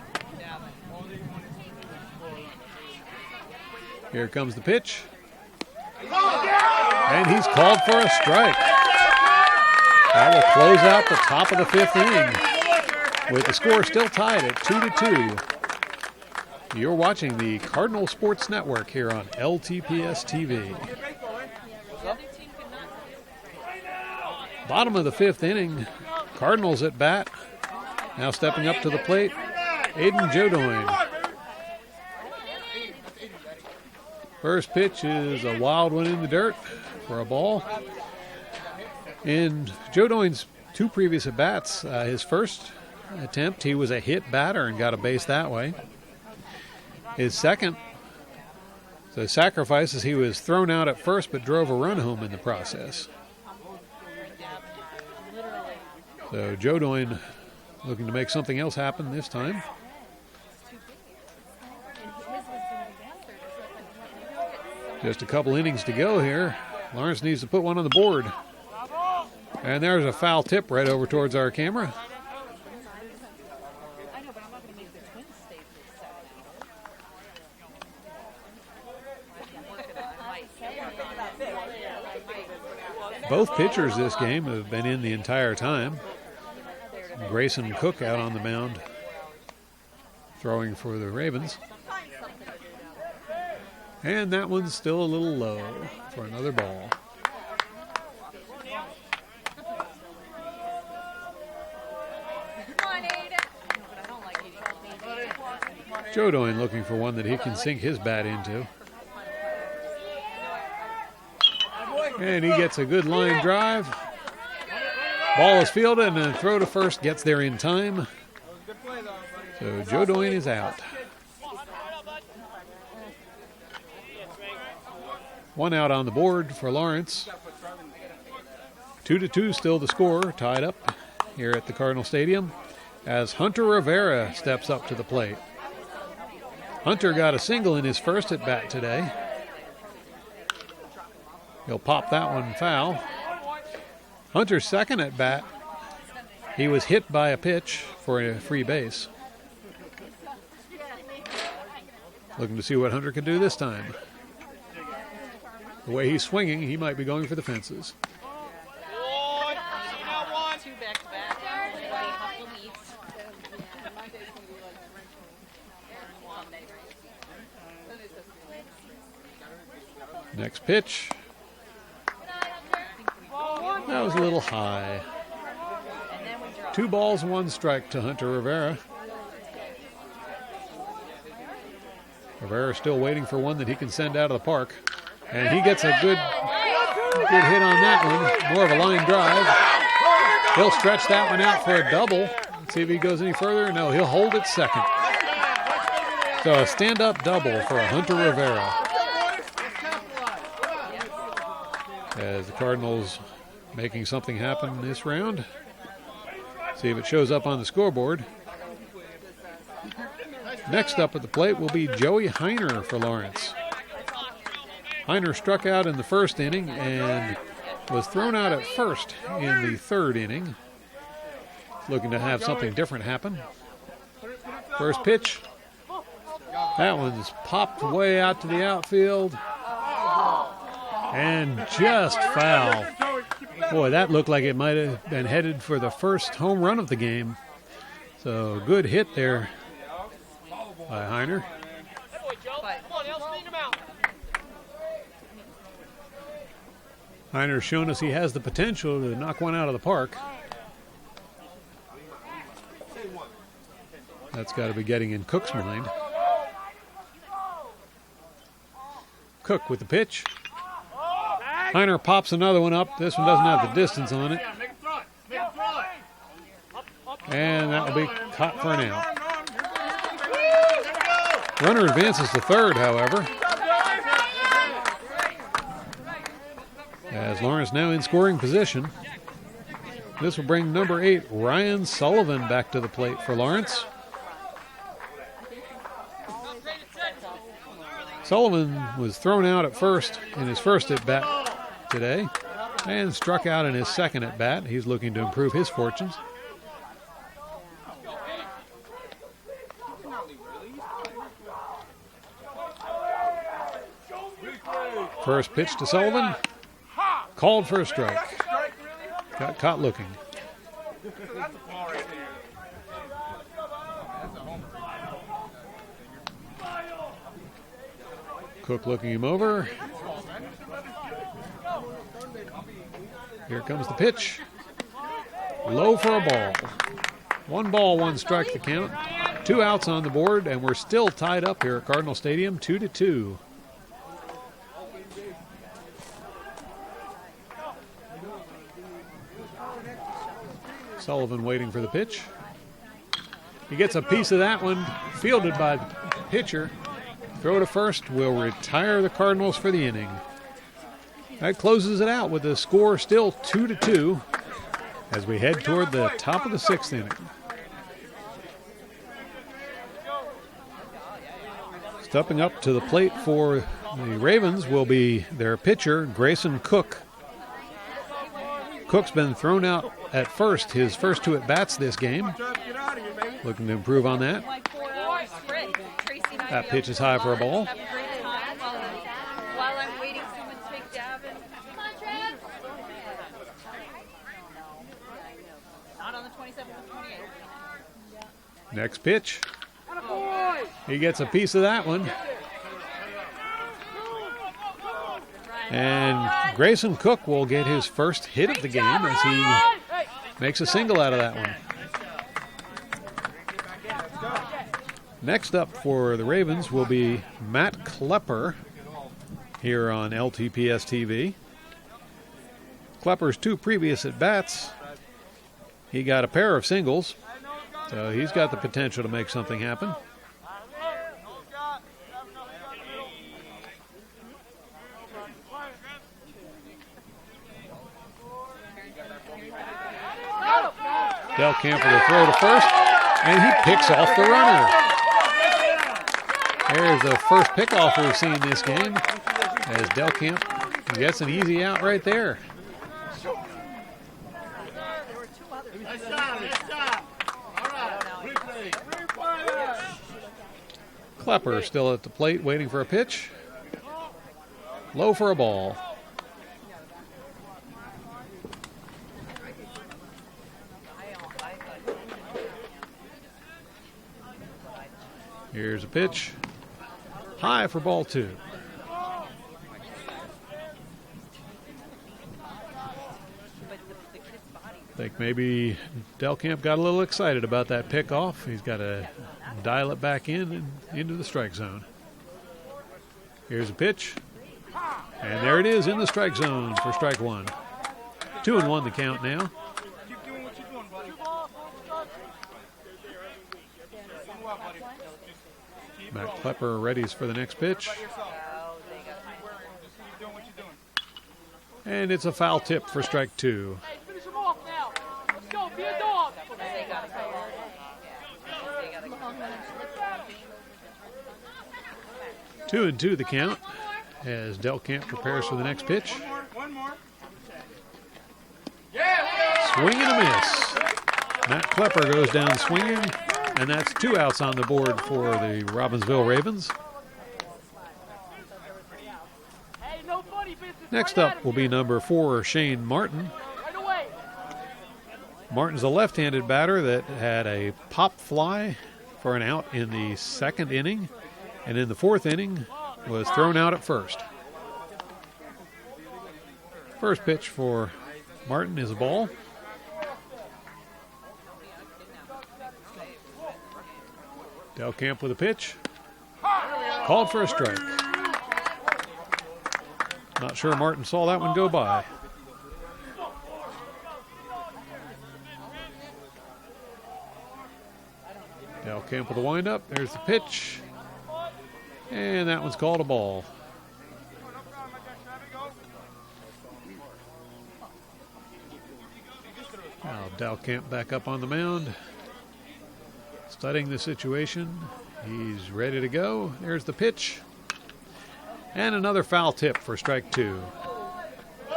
Speaker 1: Here comes the pitch. And he's called for a strike. That will close out the top of the 5th inning with the score still tied at 2-2. You're watching the Cardinal Sports Network here on LTPS TV. Bottom of the 5th inning, Cardinals at bat. Now stepping up to the plate, Aiden Jodoin. First pitch is a wild one in the dirt for a ball. In Jodoin's 2 previous at-bats, his first attempt, he was a hit batter and got a base that way. His second, the sacrifice, is he was thrown out at first but drove a run home in the process. So Jodoin looking to make something else happen this time. Just a couple innings to go here. Lawrence needs to put one on the board. And there's a foul tip right over towards our camera. Both pitchers this game have been in the entire time. Grayson Cook out on the mound throwing for the Ravens. And that one's still a little low for another ball. Jodoin looking for one that he can sink his bat into. And he gets a good line drive. Ball is fielded and a throw to first gets there in time. So Jodoin is out. 1 out on the board for Lawrence. 2-2 still the score, tied up here at the Cardinal Stadium as Hunter Rivera steps up to the plate. Hunter got a single in his first at bat today. He'll pop that one foul. Hunter's second at bat, he was hit by a pitch for a free base. Looking to see what Hunter can do this time. The way he's swinging, he might be going for the fences. Next pitch. That was a little high. 2 balls, 1 strike to Hunter Rivera. Rivera still waiting for one that he can send out of the park. And he gets a good hit on that one. More of a line drive. He'll stretch that one out for a double. Let's see if he goes any further. No, he'll hold it second. So a stand-up double for Hunter Rivera. As the Cardinals making something happen this round. See if it shows up on the scoreboard. Next up at the plate will be Joey Heiner for Lawrence. Heiner struck out in the first inning and was thrown out at first in the 3rd inning. looking to have something different happen. First pitch. That one's popped way out to the outfield. And just foul. Boy, that looked like it might have been headed for the first home run of the game. So good hit there by Heiner. Heiner's shown us he has the potential to knock one out of the park. That's got to be getting in Cook's mind. Cook with the pitch. Heiner pops another one up. This one doesn't have the distance on it. And that will be caught for an out. Runner advances to third, however. As Lawrence now in scoring position. This will bring number 8, Ryan Sullivan, back to the plate for Lawrence. Sullivan was thrown out at first in his first at-bat today and struck out in his second at-bat. He's looking to improve his fortunes. First pitch to Sullivan. Called for a strike. Got caught looking. Cook looking him over. Here comes the pitch. Low for a ball. 1 ball, 1 strike the count. 2 outs on the board, and we're still tied up here at Cardinal Stadium, 2-2. Sullivan waiting for the pitch. He gets a piece of that one, fielded by the pitcher. Throw to first will retire the Cardinals for the inning. That closes it out with the score still 2-2 as we head toward the top of the 6th inning. Stepping up to the plate for the Ravens will be their pitcher, Grayson Cook. Cook's been thrown out at first, his first 2 at-bats this game. Looking to improve on that. That pitch is high for a ball.
Speaker 3: While I'm waiting, someone take Davin. Come on, Trev. Not on the 27th and 28th.
Speaker 1: Next pitch. He gets a piece of that one. And Grayson Cook will get his first hit of the game as he makes a single out of that one. Next up for the Ravens will be Matt Klepper here on LTPS TV. Klepper's 2 previous at-bats, he got a pair of singles, so he's got the potential to make something happen. Delkamp with a throw to first, and he picks off the runner. There's the first pickoff we've seen this game as Delkamp gets an easy out right there. Klepper still at the plate waiting for a pitch. Low for a ball. Here's a pitch. High for ball 2. I think maybe Delkamp got a little excited about that pickoff. He's got to dial it back in and into the strike zone. Here's a pitch. And there it is in the strike zone for strike 1. 2-1 the count now. Matt Klepper readies for the next pitch. And it's a foul tip for strike 2.
Speaker 2: Hey, finish him off now. Let's go, be a dog.
Speaker 1: 2-2 the count as Delkamp prepares for the next pitch.
Speaker 2: One more.
Speaker 1: Swing and a miss. Matt Klepper goes down swinging, and that's 2 outs on the board for the Robbinsville Ravens.
Speaker 2: Hey, no funny business.
Speaker 1: Next
Speaker 2: Right
Speaker 1: up
Speaker 2: at
Speaker 1: will
Speaker 2: him
Speaker 1: be
Speaker 2: here.
Speaker 1: number 4, Shane Martin.
Speaker 2: Right away.
Speaker 1: Martin's a left-handed batter that had a pop fly for an out in the 2nd inning, and in the 4th inning was thrown out at first. First pitch for Martin is a ball. Delcamp with a pitch. Called for a strike. Not sure Martin saw that one go by. Delcamp with a windup. There's the pitch. And that one's called a ball. Now Delcamp back up on the mound, studying the situation. He's ready to go. There's the pitch. And another foul tip for strike 2.
Speaker 2: Hey,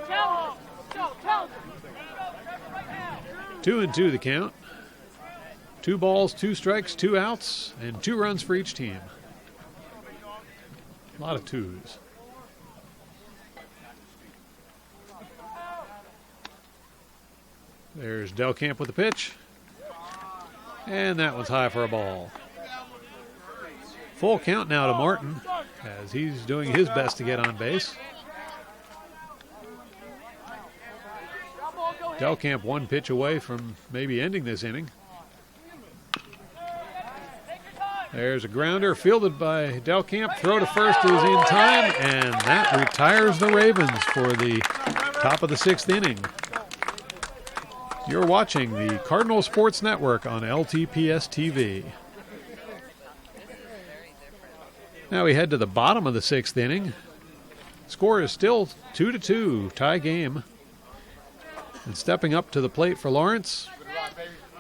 Speaker 2: tell him. Tell him.
Speaker 1: 2-2 the count. 2 balls, 2 strikes, 2 outs, and 2 runs for each team. A lot of 2s. There's Delcamp with the pitch. And that one's high for a ball. Full count now to Martin as he's doing his best to get on base. Delcamp 1 pitch away from maybe ending this inning. There's a grounder fielded by Delcamp. Throw to first is in time, and that retires the Ravens for the top of the 6th inning. You're watching the Cardinal Sports Network on LTPS TV. Now we head to the bottom of the 6th inning. Score is still 2-2, tie game. And stepping up to the plate for Lawrence.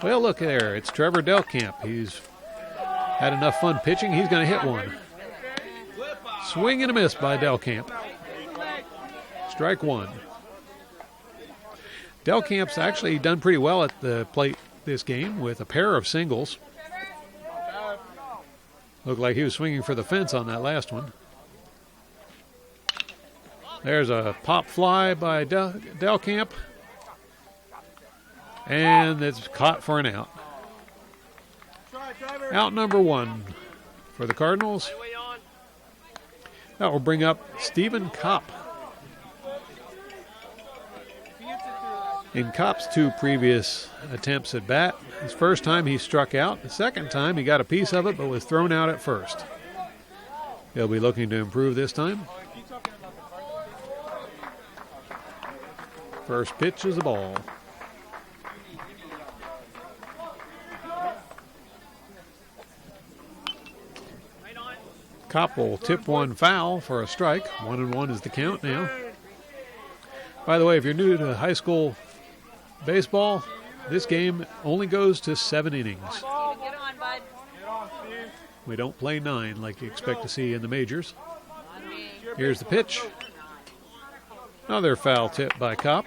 Speaker 1: Well, look there, it's Trevor Delcamp. He's had enough fun pitching. He's going to hit one. Swing and a miss by Delcamp. Strike 1. Delcamp's actually done pretty well at the plate this game with a pair of singles. Looked like he was swinging for the fence on that last one. There's a pop fly by Delcamp. And it's caught for an out. Out number 1 for the Cardinals. That will bring up Stephen Kopp. In Kopp's 2 previous attempts at bat, his first time he struck out. The second time he got a piece of it but was thrown out at first. He'll be looking to improve this time. First pitch is a ball. Kopp will tip one foul for a strike. 1-1 is the count now. By the way, if you're new to high school baseball, this game only goes to 7 innings.
Speaker 3: Get on, bud.
Speaker 1: We don't play 9 like you expect to see in the majors. Here's the pitch. Another foul tip by Kopp.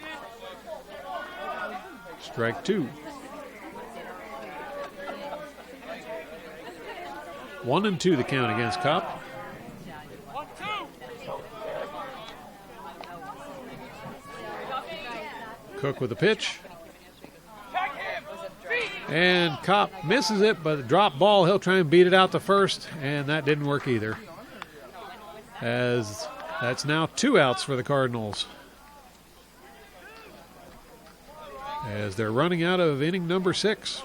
Speaker 1: Strike 2. 1-2 the count against Kopp. Cook with a pitch. And Kopp misses it, but a drop ball. He'll try and beat it out to first, and that didn't work either. As that's now 2 outs for the Cardinals. As they're running out of inning number 6.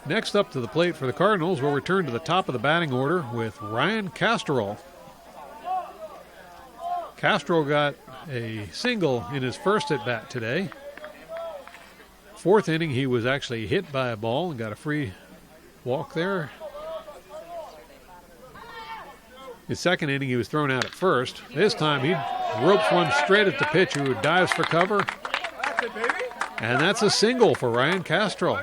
Speaker 1: Next up to the plate for the Cardinals, we'll return to the top of the batting order with Ryan Castrol. Castrol got a single in his first at-bat today. 4th inning, he was actually hit by a ball and got a free walk there. His 2nd inning, he was thrown out at first. This time, he ropes one straight at the pitcher who dives for cover. And that's a single for Ryan Castrol.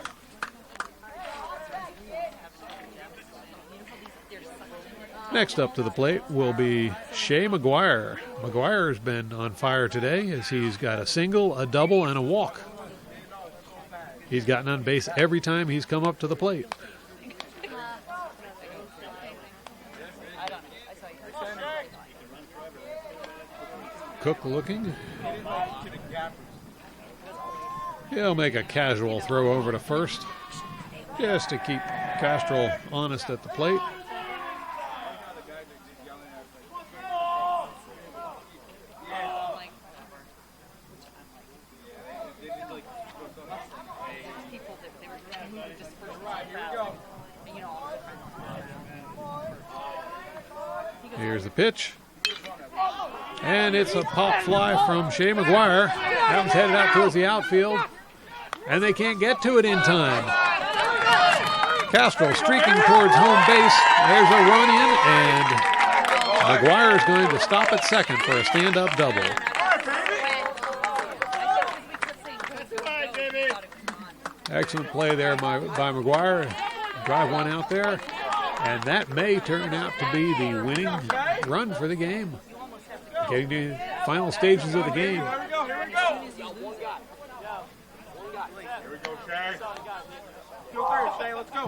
Speaker 1: Next up to the plate will be Shea McGuire. McGuire's been on fire today as he's got a single, a double, and a walk. He's gotten on base every time he's come up to the plate. Cook looking. He'll make a casual throw over to first just to keep Castrol honest at the plate. Here's the pitch. And it's a pop fly from Shea McGuire. That one's headed out towards the outfield. And they can't get to it in time. Castro streaking towards home base. There's a run in, and McGuire's going to stop at second for a stand-up double. Excellent play there by McGuire. Drive one out there. And that may turn out to be the winning run for the game. Getting to the final stages of the game.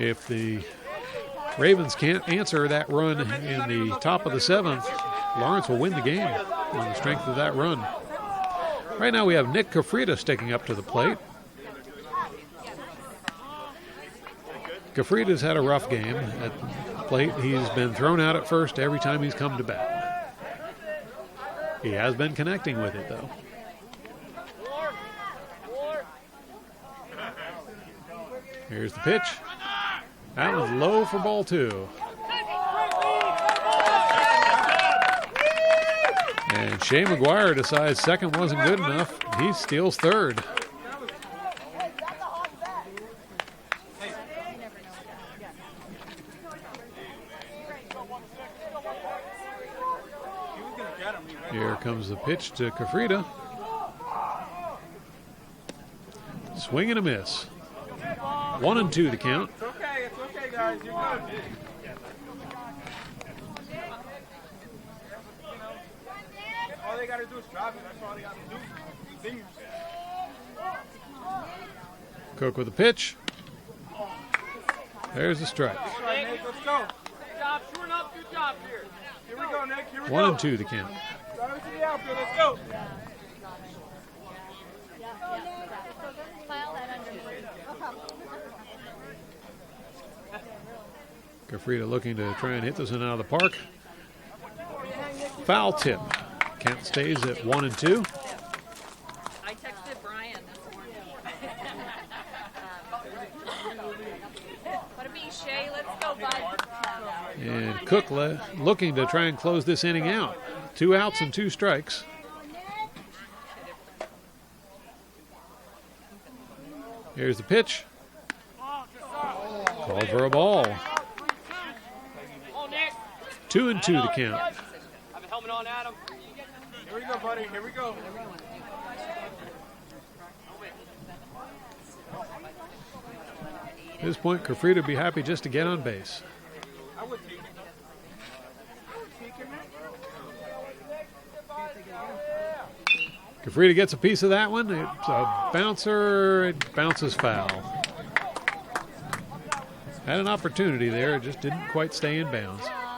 Speaker 1: If the Ravens can't answer that run in the top of the seventh, Lawrence will win the game on the strength of that run. Right now we have Nick Cafrida sticking up to the plate. Cafrida's had a rough game at the plate. He's been thrown out at first every time he's come to bat. He has been connecting with it, though. Here's the pitch. That one's low for ball two. And Shea McGuire decides second wasn't good enough. He steals third. Here comes the pitch to Cafrida. Swing and a miss. 1-2 the count.
Speaker 4: It's okay, guys. You're good. All they got to do is drop it. That's all they got to do.
Speaker 1: Cook with a pitch. There's the strike.
Speaker 4: All right, Nick, let's go.
Speaker 2: Good job, sure enough, good job here.
Speaker 4: Here we go, Nick. Here we go.
Speaker 1: 1-2 the count.
Speaker 4: Drive it to the outfield. Let's go.
Speaker 1: Cafrida looking to try and hit this one out of the park. Foul tip. Count stays at 1-2.
Speaker 3: I texted Brian this morning. What a be, Shay. Let's go, bud.
Speaker 1: And Cook looking to try and close this inning out. 2 outs and 2 strikes. Here's the pitch. Called for a ball. 2-2 the count.
Speaker 2: Have a helmet on, Adam.
Speaker 4: Here we go, buddy. Here we go.
Speaker 1: At this point, Cafrida would be happy just to get on base.
Speaker 4: I would take it.
Speaker 1: Cafrida gets a piece of that one. It's a bouncer. It bounces foul. Had an opportunity there. It just didn't quite stay in bounds.
Speaker 5: I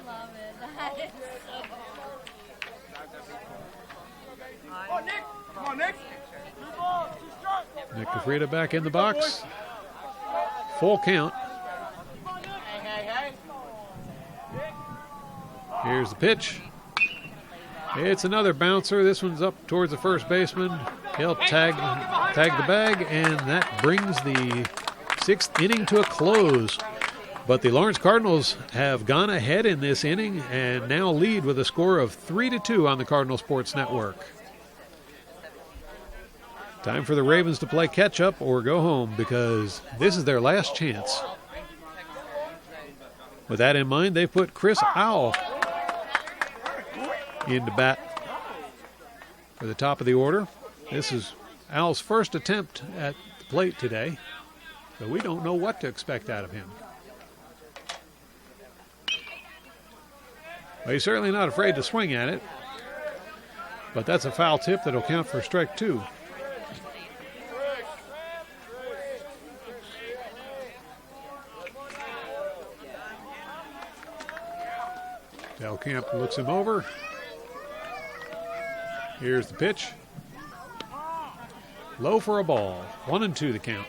Speaker 5: love it. That is so
Speaker 4: Oh, Nick. Come on, Nick. Two balls, two strikes.
Speaker 1: Nick Cafrida back in the box. Full count. Here's the pitch. It's another bouncer. This one's up towards the first baseman. He'll tag the bag, and that brings the 6th inning to a close. But the Lawrence Cardinals have gone ahead in this inning and now lead with a score of 3-2 on the Cardinal Sports Network. Time for the Ravens to play catch-up or go home because this is their last chance. With that in mind, they put Chris Owl into bat for the top of the order. This is Owl's first attempt at the plate today, so we don't know what to expect out of him. Well, he's certainly not afraid to swing at it, but that's a foul tip that'll count for strike 2. Delcamp looks him over. Here's the pitch. Low for a ball. 1-2 the count.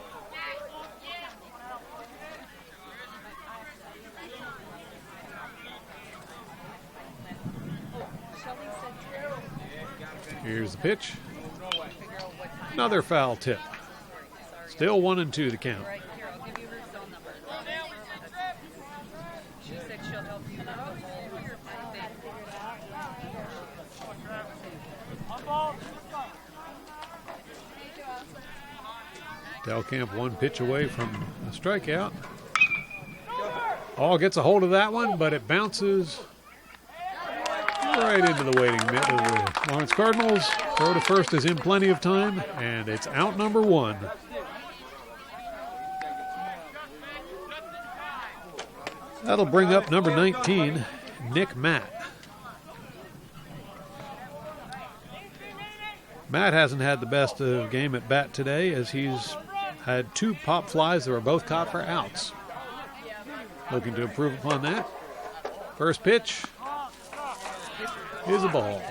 Speaker 1: Here's the pitch. Another foul tip. Still 1-2 the count. Delcamp 1 pitch away from a strikeout. All gets a hold of that one, but it bounces right into the waiting mitt of the Lawrence Cardinals. Throw to first is in plenty of time, and it's out number 1. That'll bring up number 19, Nick Matt. Matt hasn't had the best of game at bat today, as he's had 2 pop flies that were both caught for outs. Looking to improve upon that. First pitch is a ball.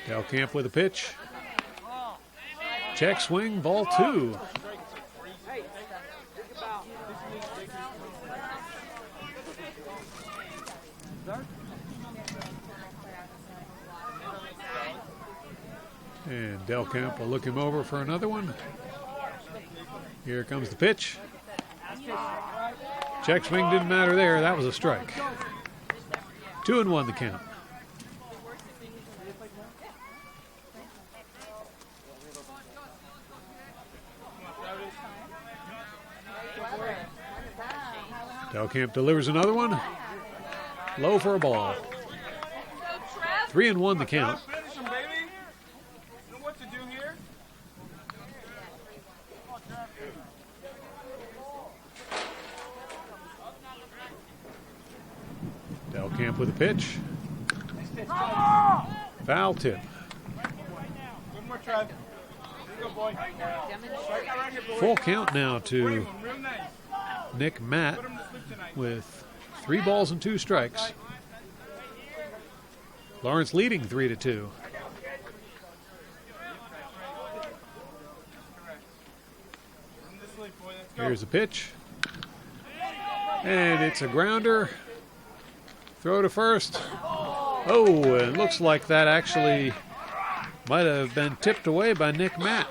Speaker 1: Delcamp with a pitch. Check swing, ball 2. And Delcamp will look him over for another one. Here comes the pitch. Check swing didn't matter there. That was a strike. 2-1 the count. Delcamp delivers another one. Low for a ball. 3-1 the count. Delcamp with a pitch. Foul tip. Full count now to Nick Matt with 3 balls and 2 strikes. Lawrence leading 3-2. Here's a pitch. And it's a grounder. Throw to first. Oh, it looks like that actually might have been tipped away by Nick Matt.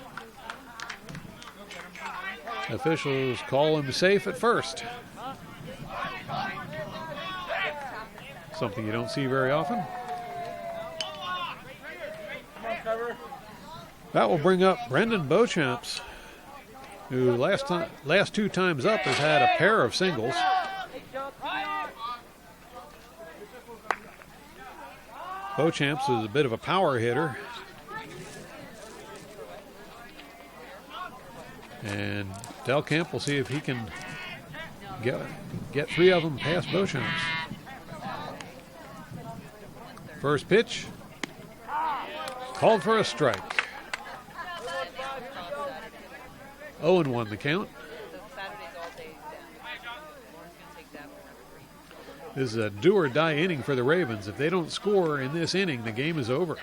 Speaker 1: Officials call him safe at first. Something you don't see very often. That will bring up Brendan Beauchamps, who last 2 times up has had a pair of singles. Beauchamps is a bit of a power hitter. And Delcamp will see if he can get 3 of them past Beauchamps. First pitch. Called for a strike. 0-1 the count. This is a do-or-die inning for the Ravens. If they don't score in this inning, the game is over.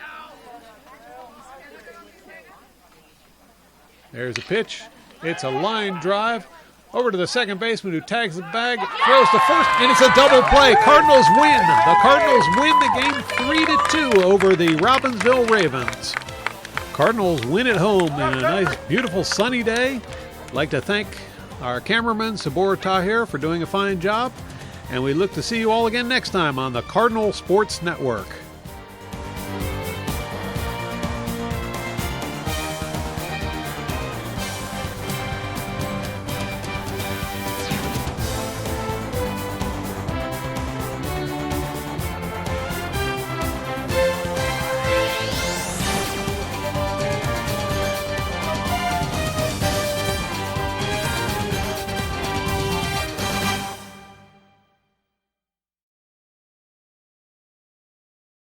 Speaker 1: There's a pitch. It's a line drive over to the second baseman, who tags the bag, throws to first, and it's a double play. Cardinals win. The Cardinals win the game 3-2 over the Robbinsville Ravens. Cardinals win at home in a nice, beautiful, sunny day. I'd like to thank our cameraman, Sabor Tahir, for doing a fine job. And we look to see you all again next time on the Cardinal Sports Network.